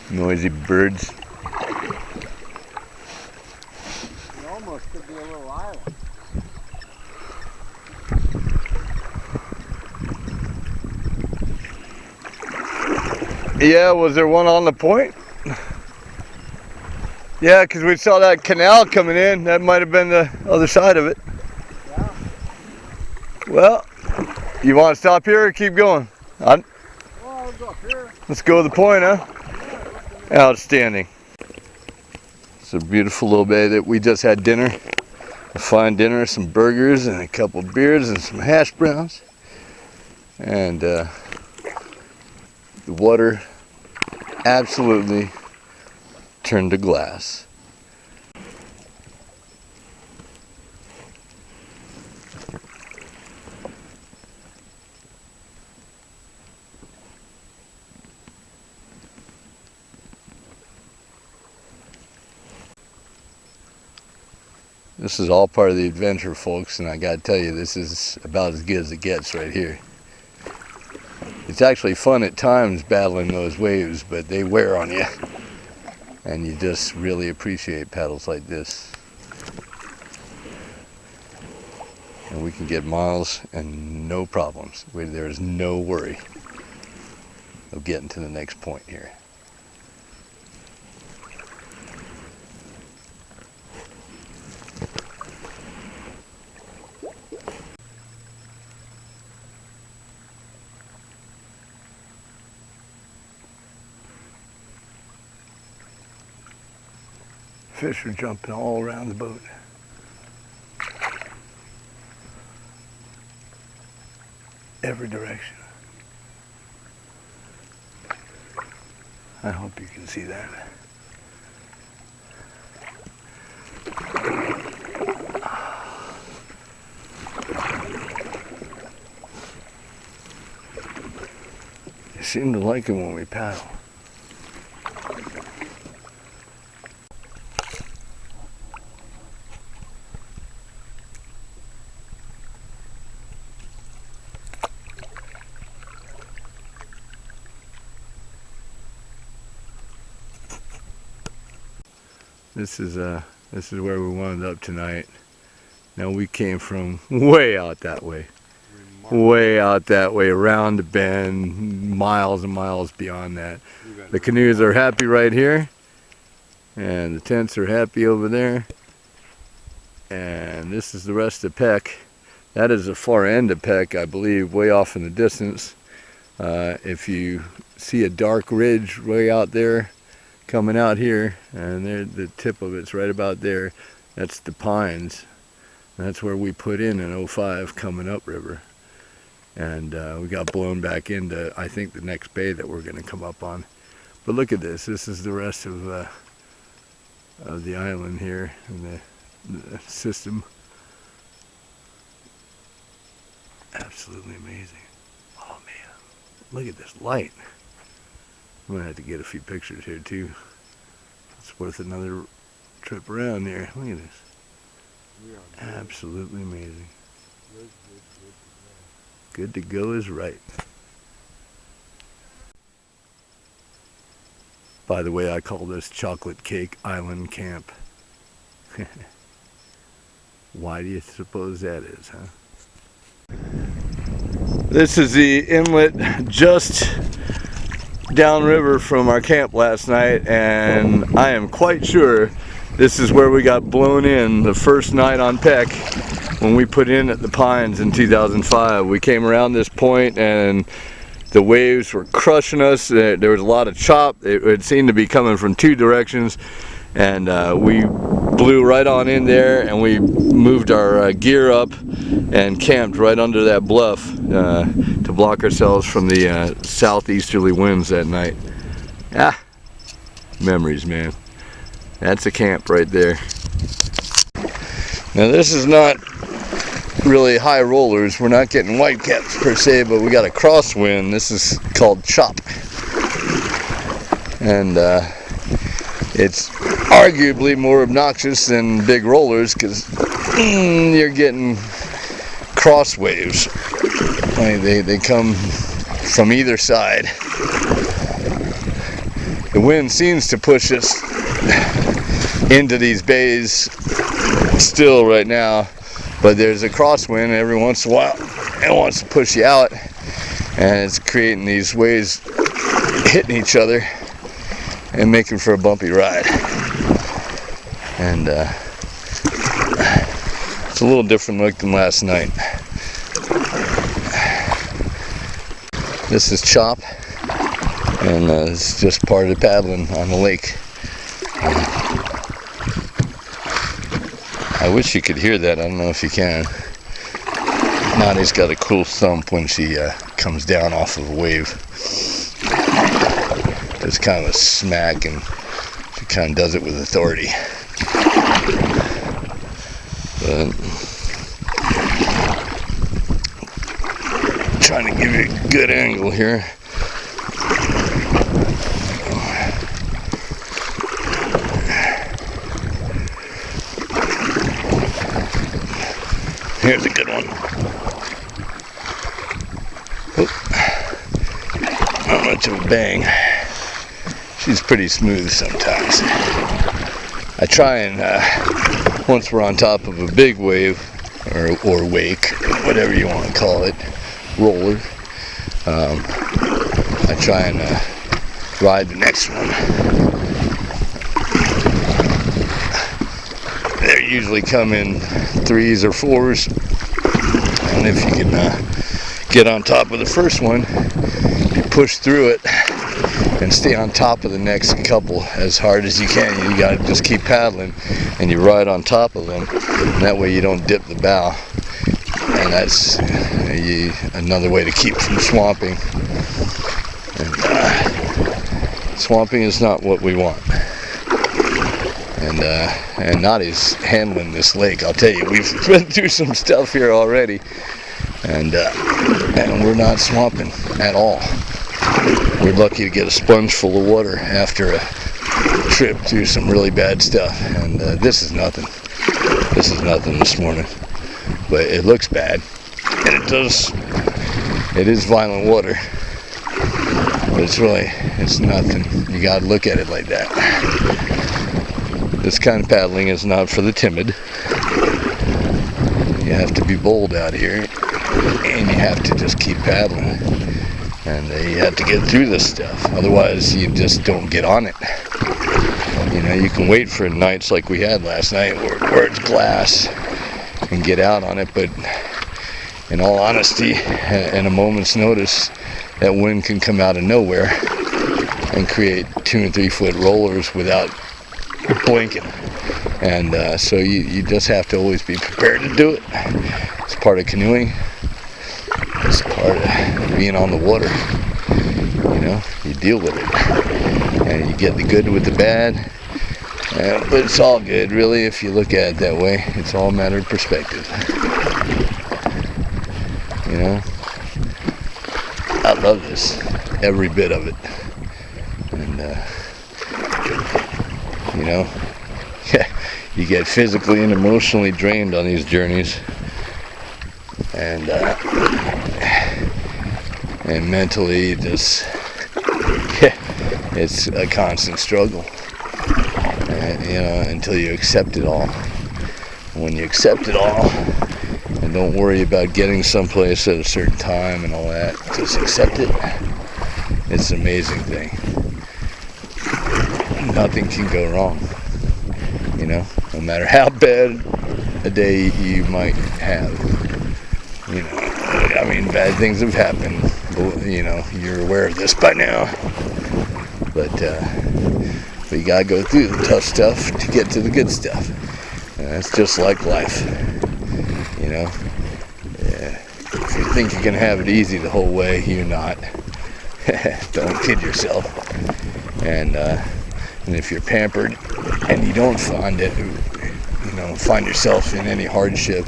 Speaker 2: Noisy birds.
Speaker 3: It almost could be a little island.
Speaker 2: Yeah, was there one on the point? Yeah, because we saw that canal coming in. That might have been the other side of it.
Speaker 3: Yeah.
Speaker 2: Well, you want to stop here or keep going?
Speaker 3: Well, I'll go up here.
Speaker 2: Let's go to the point, huh? Outstanding. It's a beautiful little bay that we just had dinner. A fine dinner, some burgers and a couple beers and some hash browns. And the water absolutely turned to glass. This is all part of the adventure, folks, and I gotta tell you, this is about as good as it gets right here. It's actually fun at times battling those waves, but they wear on you. And you just really appreciate paddles like this. And we can get miles and no problems. There is no worry of getting to the next point here. Fish are jumping all around the boat. Every direction. I hope you can see that. They seem to like it when we paddle. This is where we wound up tonight. Now we came from way out that way. Way out that way, around the bend, miles and miles beyond that. The canoes are happy right here, and the tents are happy over there. And this is the rest of Peck. That is the far end of Peck, I believe, way off in the distance. If you see a dark ridge way out there, coming out here, and there, the tip of it's right about there. That's the pines. That's where we put in 05 coming up river, and we got blown back into, I think, the next bay that we're going to come up on. But look at this. This is the rest of the island here and the system. Absolutely amazing. Oh man, look at this light. I'm gonna have to get a few pictures here too. It's worth another trip around there. Look at this. Absolutely amazing. Good to go is right. By the way, I call this Chocolate Cake Island Camp. Why do you suppose that is, huh? This is the inlet just downriver from our camp last night, and I am quite sure this is where we got blown in the first night on Peck when we put in at the Pines in 2005. We came around this point and the waves were crushing us. There was a lot of chop. It seemed to be coming from two directions, and we blew right on in there, and we moved our gear up and camped right under that bluff to block ourselves from the southeasterly winds that night. Ah, memories, man. That's a camp right there. Now this is not really high rollers. We're not getting whitecaps per se, but we got a crosswind. This is called chop, and it's arguably more obnoxious than big rollers because you're getting cross waves. They come from either side. The wind seems to push us into these bays still right now, but there's a crosswind every once in a while. It wants to push you out, and it's creating these waves hitting each other and making for a bumpy ride. And it's a little different look than last night. This is chop, and it's just part of paddling on the lake. I wish you could hear that. I don't know if you can. Knotty's got a cool thump when she comes down off of a wave. It's kind of a smack, and she kind of does it with authority. But trying to give you a good angle here. Here's a good one. Oop. Not much of a bang. She's pretty smooth sometimes. I try and, once we're on top of a big wave, or wake, whatever you want to call it, roller, I try and ride the next one. They usually come in 3s or 4s, and if you can get on top of the first one, you push through it and stay on top of the next couple as hard as you can. You gotta just keep paddling, and you ride on top of them, and that way you don't dip the bow, and that's another way to keep from swamping. And swamping is not what we want. And Knotty's handling this lake. I'll tell you, we've been through some stuff here already, and we're not swamping at all. We're lucky to get a sponge full of water after a trip through some really bad stuff, and this is nothing. This is nothing this morning, but it looks bad, and it is violent water, but it's nothing. You gotta look at it like that. This kind of paddling is not for the timid. You have to be bold out here, and you have to just keep paddling, and you have to get through this stuff. Otherwise, you just don't get on it. You know, you can wait for nights like we had last night where it's glass and get out on it, but in all honesty, in a moment's notice, that wind can come out of nowhere and create 2 and 3 foot rollers without blinking, and so you just have to always be prepared to do it. It's part of canoeing. It's part of being on the water. You know, you deal with it, and you get the good with the bad, but it's all good really if you look at it that way. It's all a matter of perspective. You know, I love this, every bit of it, and you know, you get physically and emotionally drained on these journeys, and mentally you just it's a constant struggle, until you accept it all. When you accept it all and don't worry about getting someplace at a certain time and all that, just accept it, it's an amazing thing. Nothing can go wrong, no matter how bad a day you might have. Bad things have happened, you're aware of this by now, but you gotta go through the tough stuff to get to the good stuff, and that's just like life. If you think you can have it easy the whole way, you're not. Don't kid yourself. And if you're pampered and you don't find yourself in any hardship,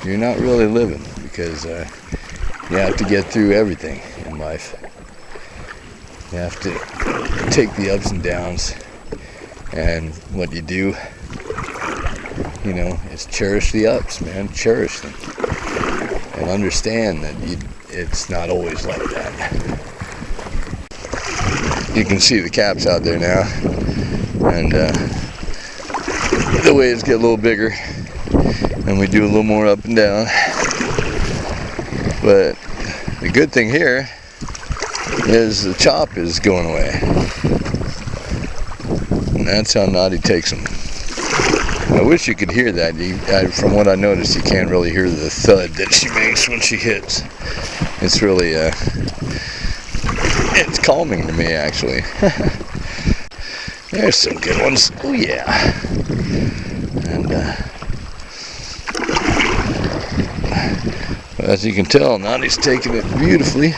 Speaker 2: you're not really living, because you have to get through everything in life. You have to take the ups and downs, and what you do, is cherish the ups, man. Cherish them, and understand that it's not always like that. You can see the caps out there now, and the waves get a little bigger, and we do a little more up and down. But the good thing here is the chop is going away, and that's how Knotty takes them. I wish you could hear that. From what I noticed, you can't really hear the thud that she makes when she hits. It's really it's calming to me, actually. There's some good ones. Oh yeah. And as you can tell, Knotty's taking it beautifully.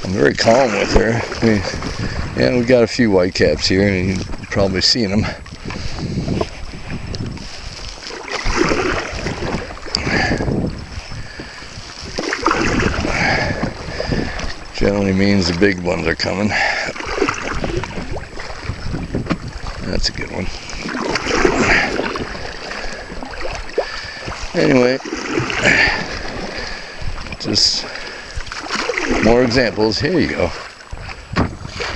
Speaker 2: I'm very calm with her. We've got a few whitecaps here, and you've probably seen them. Generally means the big ones are coming. That's a good one. Anyway, just more examples. Here you go.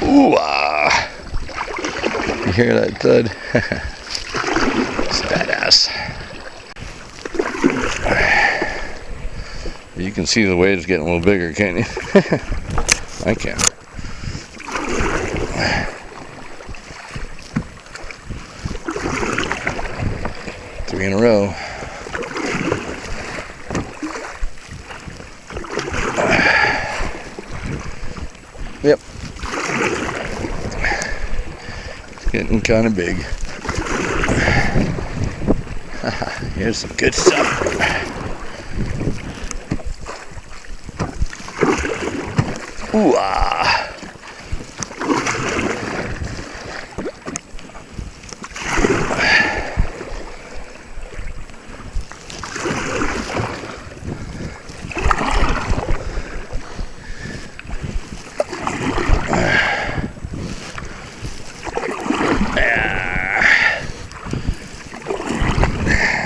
Speaker 2: Ooh ah! You hear that thud? It's badass. You can see the waves getting a little bigger, can't you? I can. 3 in a row. Yep. It's getting kind of big. Here's some good stuff. Ooh ah!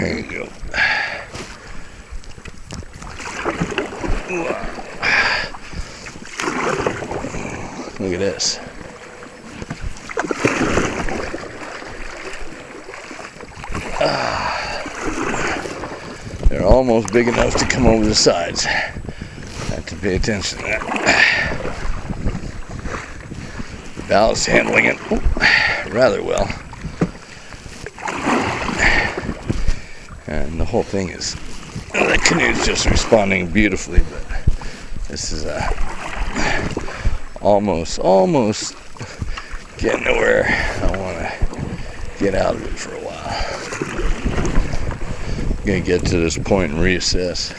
Speaker 2: There you go. Ooh ah. Look at this. They're almost big enough to come over the sides. Have to pay attention to that. The ballast handling it rather well. And the whole thing is, the canoe's just responding beautifully, but this is almost getting to where I want to get out of it for a while. I'm going to get to this point and reassess.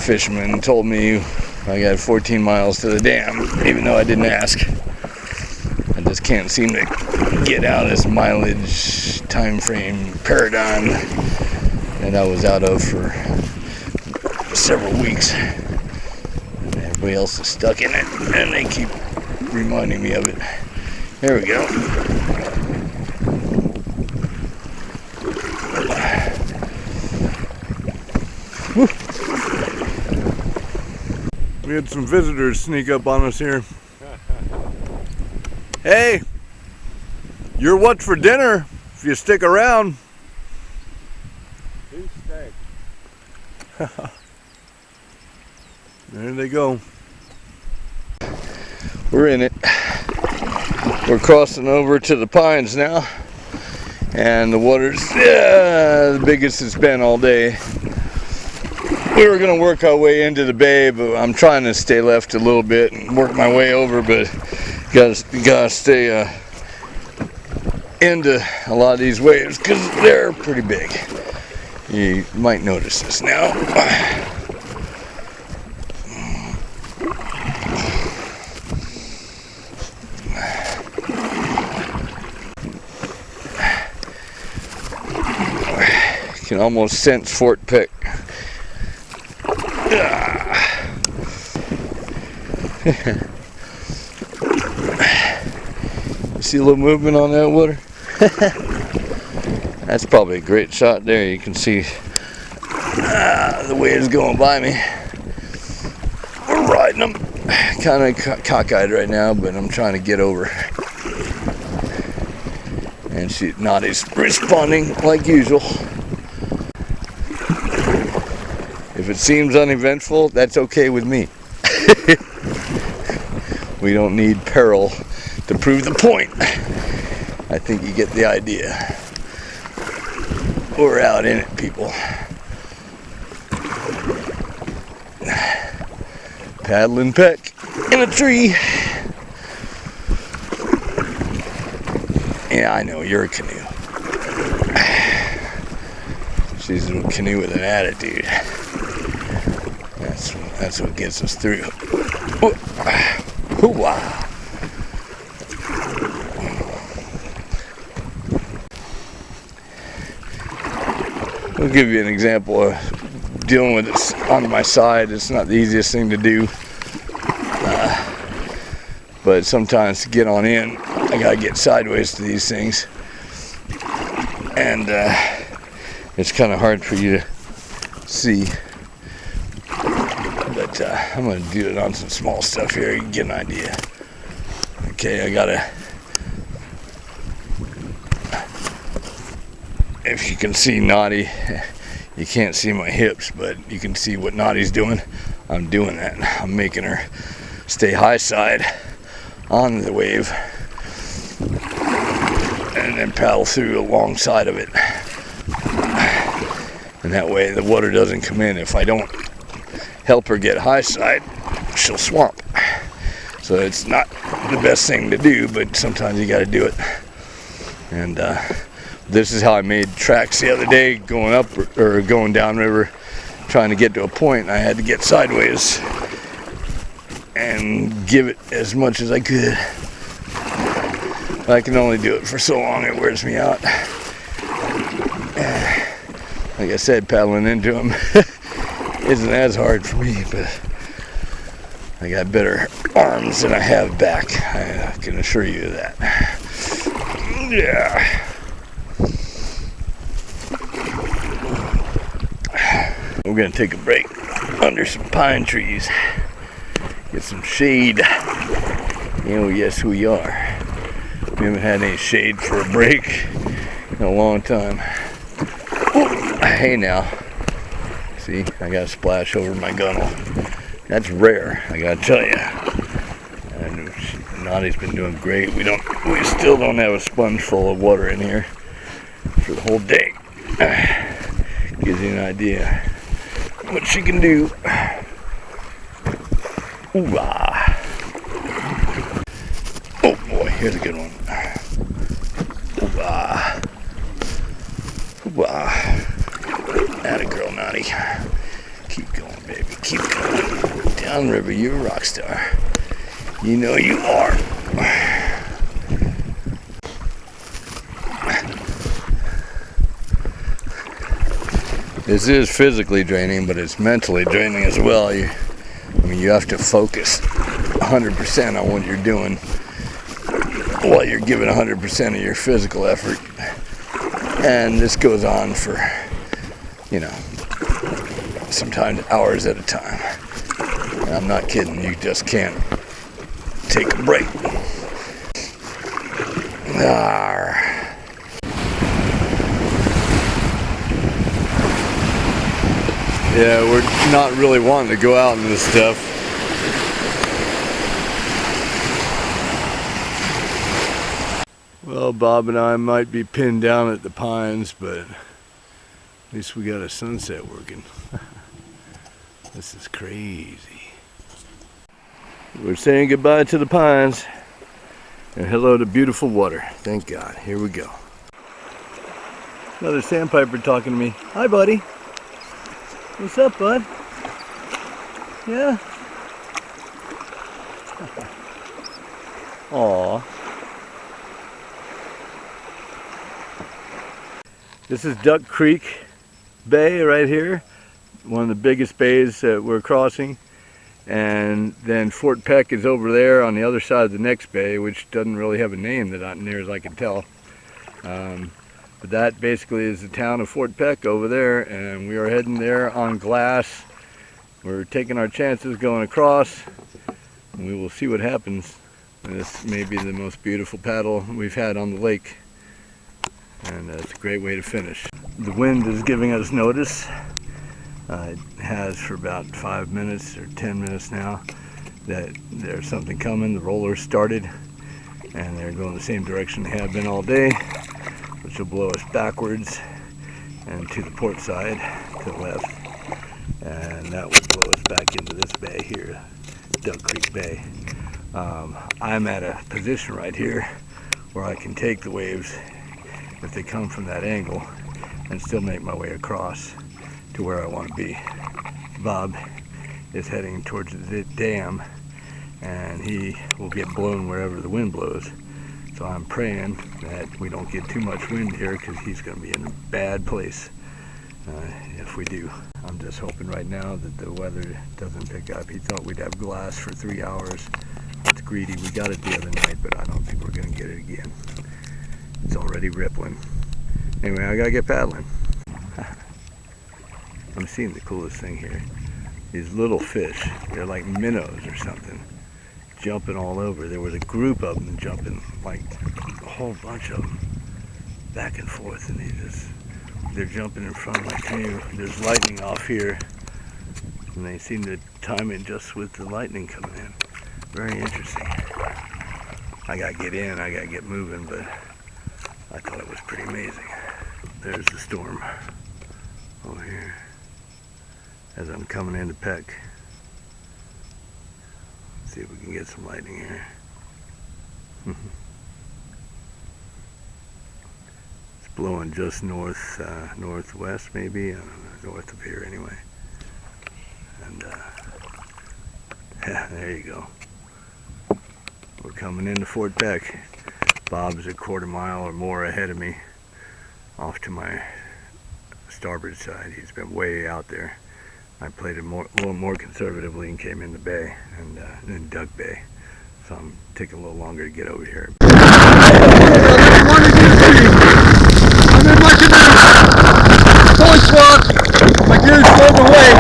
Speaker 2: Fisherman told me I got 14 miles to the dam, even though I didn't ask. I just can't seem to get out of this mileage time frame paradigm that I was out of for several weeks. And everybody else is stuck in it, and they keep reminding me of it. There we go. We had some visitors sneak up on us here. Hey, you're what for dinner if you stick around.
Speaker 3: Beef steak.
Speaker 2: There they go.
Speaker 1: We're in it. We're crossing over to the pines now. And the water's the biggest it's been all day. We were going to work our way into the bay, but I'm trying to stay left a little bit and work my way over, but you gotta stay into a lot of these waves because they're pretty big. You might notice this now. You can almost sense Fort Peck. You see a little movement on that water? That's probably a great shot there. You can see the waves going by me. We're riding them. Kind of cockeyed right now, but I'm trying to get over. And Knotty's responding like usual. If it seems uneventful, that's okay with me. We don't need peril to prove the point. I think you get the idea. We're out in it, people. Paddling Peck in a tree. Yeah, I know, you're a canoe. She's a canoe with an attitude. That's what gets us through. Hoo-wah. I'll give you an example of dealing with this on my side. It's not the easiest thing to do. But sometimes to get on in, I gotta get sideways to these things. And it's kind of hard for you to see. But I'm going to do it on some small stuff here. You can get an idea. Okay, I gotta. If you can see Knotty, you can't see my hips, but you can see what Knotty's doing. I'm doing that. I'm making her stay high side on the wave and then paddle through alongside of it. And that way the water doesn't come in. If I don't help her get high side, she'll swamp. So it's not the best thing to do, but sometimes you got to do it. And this is how I made tracks the other day, going up or going downriver, trying to get to a point. I had to get sideways and give it as much as I could. But I can only do it for so long, it wears me out. Like I said, paddling into them isn't as hard for me, but I got better arms than I have back. I can assure you of that. Yeah. We're gonna take a break under some pine trees, get some shade. Oh yes, we are. We haven't had any shade for a break in a long time. Ooh, hey now, see, I got a splash over my gunnel. That's rare, I gotta tell you. And Knotty's been doing great. We still don't have a sponge full of water in here for the whole day. Gives you an idea what she can do. Ooh-ah. Oh boy, here's a good one. Ooh-ah. Ooh-ah. Atta girl, Knotty. Keep going, baby. Keep going. Downriver, you're a rock star. You know you are. This is physically draining, but it's mentally draining as well. You have to focus 100% on what you're doing while you're giving 100% of your physical effort. And this goes on for, sometimes hours at a time.
Speaker 2: I'm not kidding, you just can't take a break. Arr. Yeah, we're not really wanting to go out in this stuff. Well, Bob and I might be pinned down at the pines, but at least we got a sunset working. This is crazy. We're saying goodbye to the pines and hello to beautiful water. Thank God. Here we go. Another sandpiper talking to me. Hi, buddy. What's up, bud? Yeah? Aw. This is Duck Creek Bay right here. One of the biggest bays that we're crossing. And then Fort Peck is over there on the other side of the next bay, which doesn't really have a name that near as I can tell. But that basically is the town of Fort Peck over there, and we are heading there on glass. We're taking our chances going across, and we will see what happens. And this may be the most beautiful paddle we've had on the lake, and it's a great way to finish. The wind is giving us notice. It has for about 5 minutes or 10 minutes now that there's something coming. The rollers started and they're going the same direction they have been all day, which will blow us backwards and to the port side, to the left, and that will blow us back into this bay here, Duck Creek Bay. I'm at a position right here where I can take the waves if they come from that angle and still make my way across to where I want to be. Bob is heading towards the dam and he will get blown wherever the wind blows. So I'm praying that we don't get too much wind here, because he's going to be in a bad place if we do. I'm just hoping right now that the weather doesn't pick up. He thought we'd have glass for 3 hours. It's greedy. We got it the other night, but I don't think we're going to get it again. It's already rippling. Anyway, I got to get paddling. I'm seeing the coolest thing here. These little fish, they're like minnows or something, jumping all over. There was a group of them jumping, like a whole bunch of them, back and forth, and they're jumping in front of my canoe. There's lightning off here, and they seem to time it just with the lightning coming in. Very interesting. I gotta get in, I gotta get moving, but I thought it was pretty amazing. There's the storm over here as I'm coming into Peck. Let's see if we can get some lightning here. It's blowing just northwest maybe, I don't know, north of here anyway. And yeah, there you go. We're coming into Fort Peck. Bob's a quarter mile or more ahead of me off to my starboard side. He's been way out there. I played it a little more conservatively and came in the bay, and in Duck Bay. So I'm taking a little longer to get over here. I'm in my canoe. Fully swamped. My gear's floating away.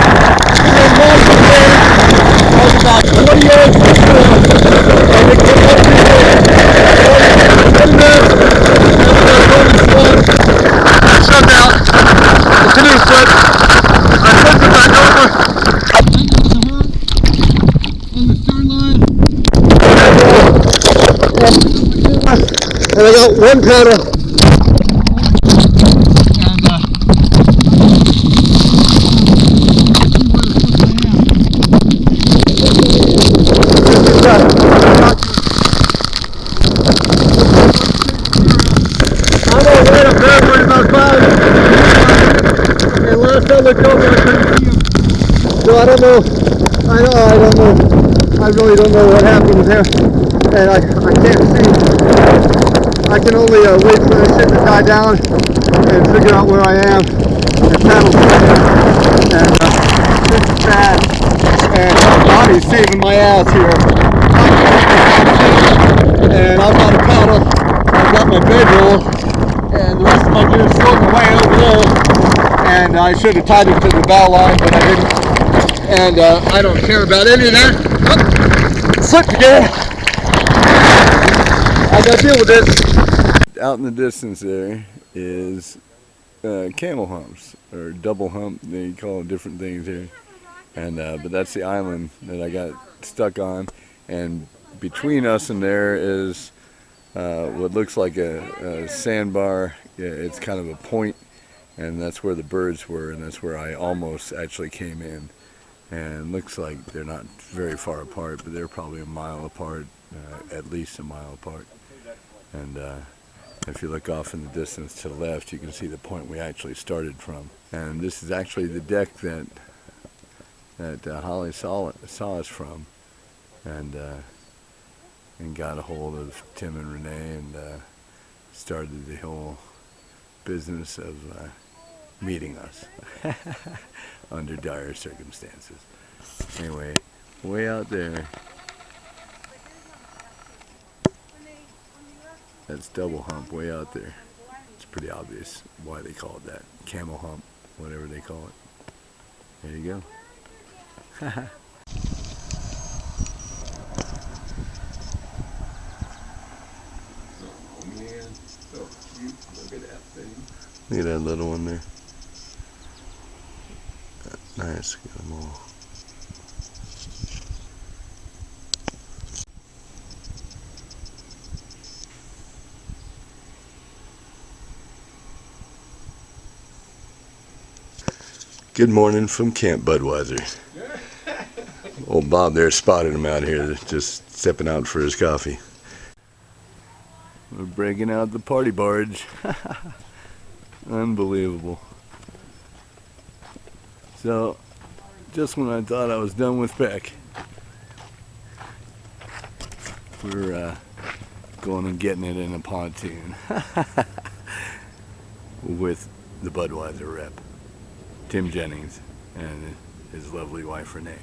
Speaker 2: I'm long the wave. I was about 20 yards from the shore. And it came up to the 20 minutes. I shoved out. The canoe flipped. I flipped it back over. I think there was a hurt on the stern line. And I got one paddle. I'm all right up there for about 5. And last time I come here, I couldn't see him. So I don't know. I really don't know what happened there. And I can't see. I can only wait for this shit to die down and figure out where I am and paddle through. And this is bad. And Knotty's saving my ass here. And I've got a paddle. I've got my bedroll. And the rest of my gear is floating away over there. And I should have tied it to the bow line, but I didn't. and I don't care about any of that. Oh, foot together. I gotta deal with this. Out in the distance there is camel humps, or double hump. They call it different things here. And but that's the island that I got stuck on, and between us and there is what looks like a sandbar. Yeah, it's kind of a point, and that's where the birds were, and that's where I almost actually came in. And looks like they're not very far apart, but they're probably a mile apart, at least a mile apart. And if you look off in the distance to the left, you can see the point we actually started from. And this is actually the deck that Holly saw us from, and got a hold of Tim and Renee, and started the whole business of meeting us under dire circumstances. Anyway, way out there, that's double hump way out there. It's pretty obvious why they call it that. Camel hump, whatever they call it. There you go. Oh man, so cute. Look at that thing.
Speaker 1: Look at that little one there. Nice, get them all. Good morning from Camp Budweiser. Old Bob there spotted him out here, just stepping out for his coffee.
Speaker 2: We're breaking out the party barge. Unbelievable. So, just when I thought I was done with Peck, we're going and getting it in a pontoon with the Budweiser rep, Tim Jennings, and his lovely wife Renee.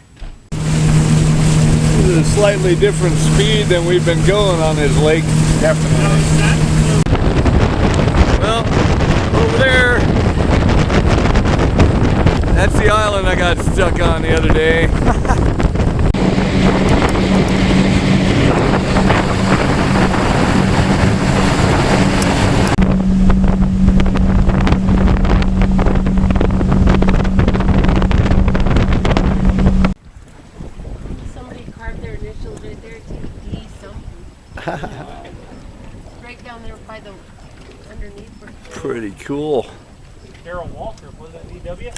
Speaker 2: This is a slightly different speed than we've been going on this lake. Definitely. Well, over there, that's the island I got stuck on the other day.
Speaker 4: Right down there by the underneath.
Speaker 2: Pretty cool.
Speaker 3: Darrell Waltrip, was that DW?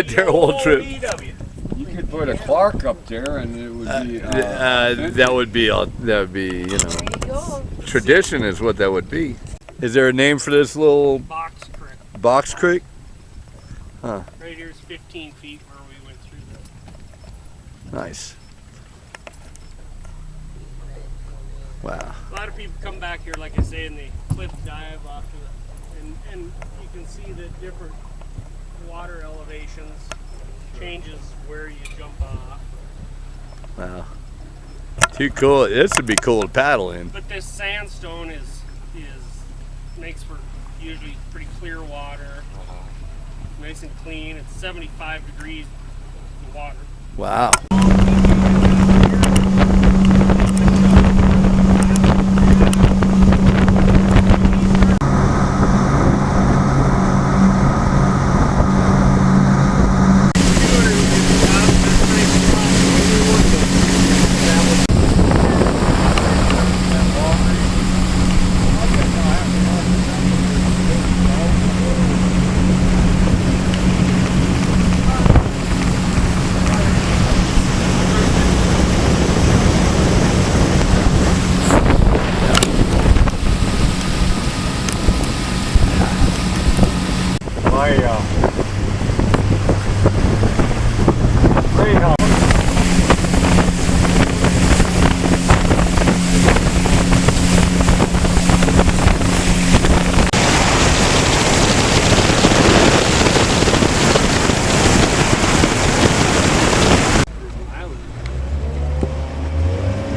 Speaker 2: Darrell Waltrip.
Speaker 3: DW.
Speaker 5: You could put a Clark up there, and it would be.
Speaker 2: That would be, you know,
Speaker 4: There you go.
Speaker 2: tradition is what that would be. Is there a name for this little
Speaker 3: Box Creek.
Speaker 2: box creek? Huh.
Speaker 3: Right here is 15 feet where we went through that.
Speaker 2: Nice. Wow.
Speaker 3: A lot of people come back here, like I say, and they cliff dive off to the, and you can see the different water elevations changes where you jump off.
Speaker 2: Wow. Too cool. This would be cool to paddle in.
Speaker 3: But this sandstone is makes for usually pretty clear water, nice and clean. It's 75 degrees in the water.
Speaker 2: Wow.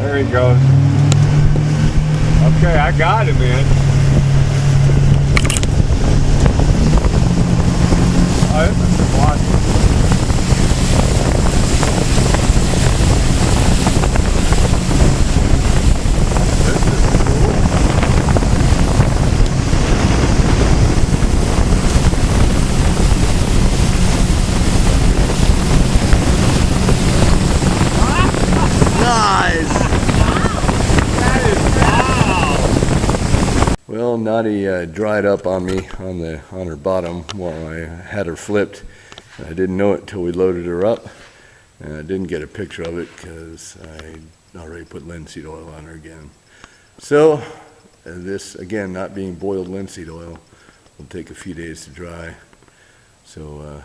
Speaker 5: There he goes. Okay, I got him in. Oh, this is some water.
Speaker 2: Well, Knotty dried up on me on her bottom while I had her flipped. I didn't know it until we loaded her up, and I didn't get a picture of it because I already put linseed oil on her again. So this, again, not being boiled linseed oil, will take a few days to dry. So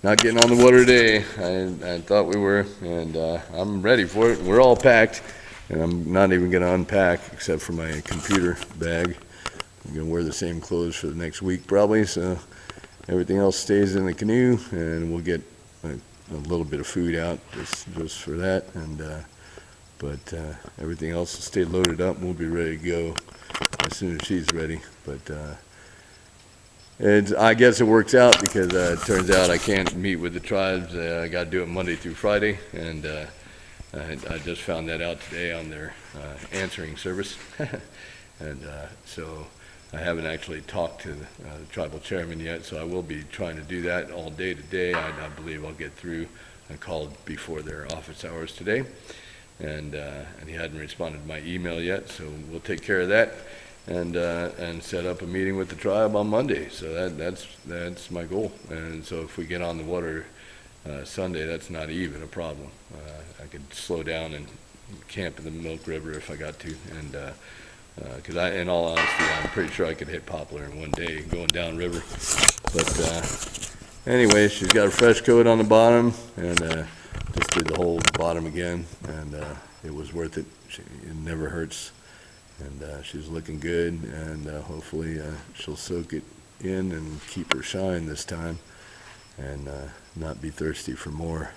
Speaker 2: not getting on the water today. I thought we were, and I'm ready for it. We're all packed, and I'm not even going to unpack except for my computer bag. I'm going to wear the same clothes for the next week probably, so everything else stays in the canoe, and we'll get a little bit of food out just for that. And but everything else will stay loaded up, and we'll be ready to go as soon as she's ready. But I guess it works out because it turns out I can't meet with the tribes. I got to do it Monday through Friday, and I just found that out today on their answering service. And so I haven't actually talked to the tribal chairman yet, so I will be trying to do that all day today. I believe I'll get through. I called before their office hours today, and he hadn't responded to my email yet, so we'll take care of that. And set up a meeting with the tribe on Monday. So that's my goal. And so if we get on the water Sunday, that's not even a problem. I could slow down and camp in the Milk River if I got to. And because in all honesty, I'm pretty sure I could hit Poplar in one day going down river. But anyway, she's got a fresh coat on the bottom, and just did the whole bottom again, and it was worth it. It never hurts. And she's looking good, and hopefully she'll soak it in and keep her shine this time, and not be thirsty for more.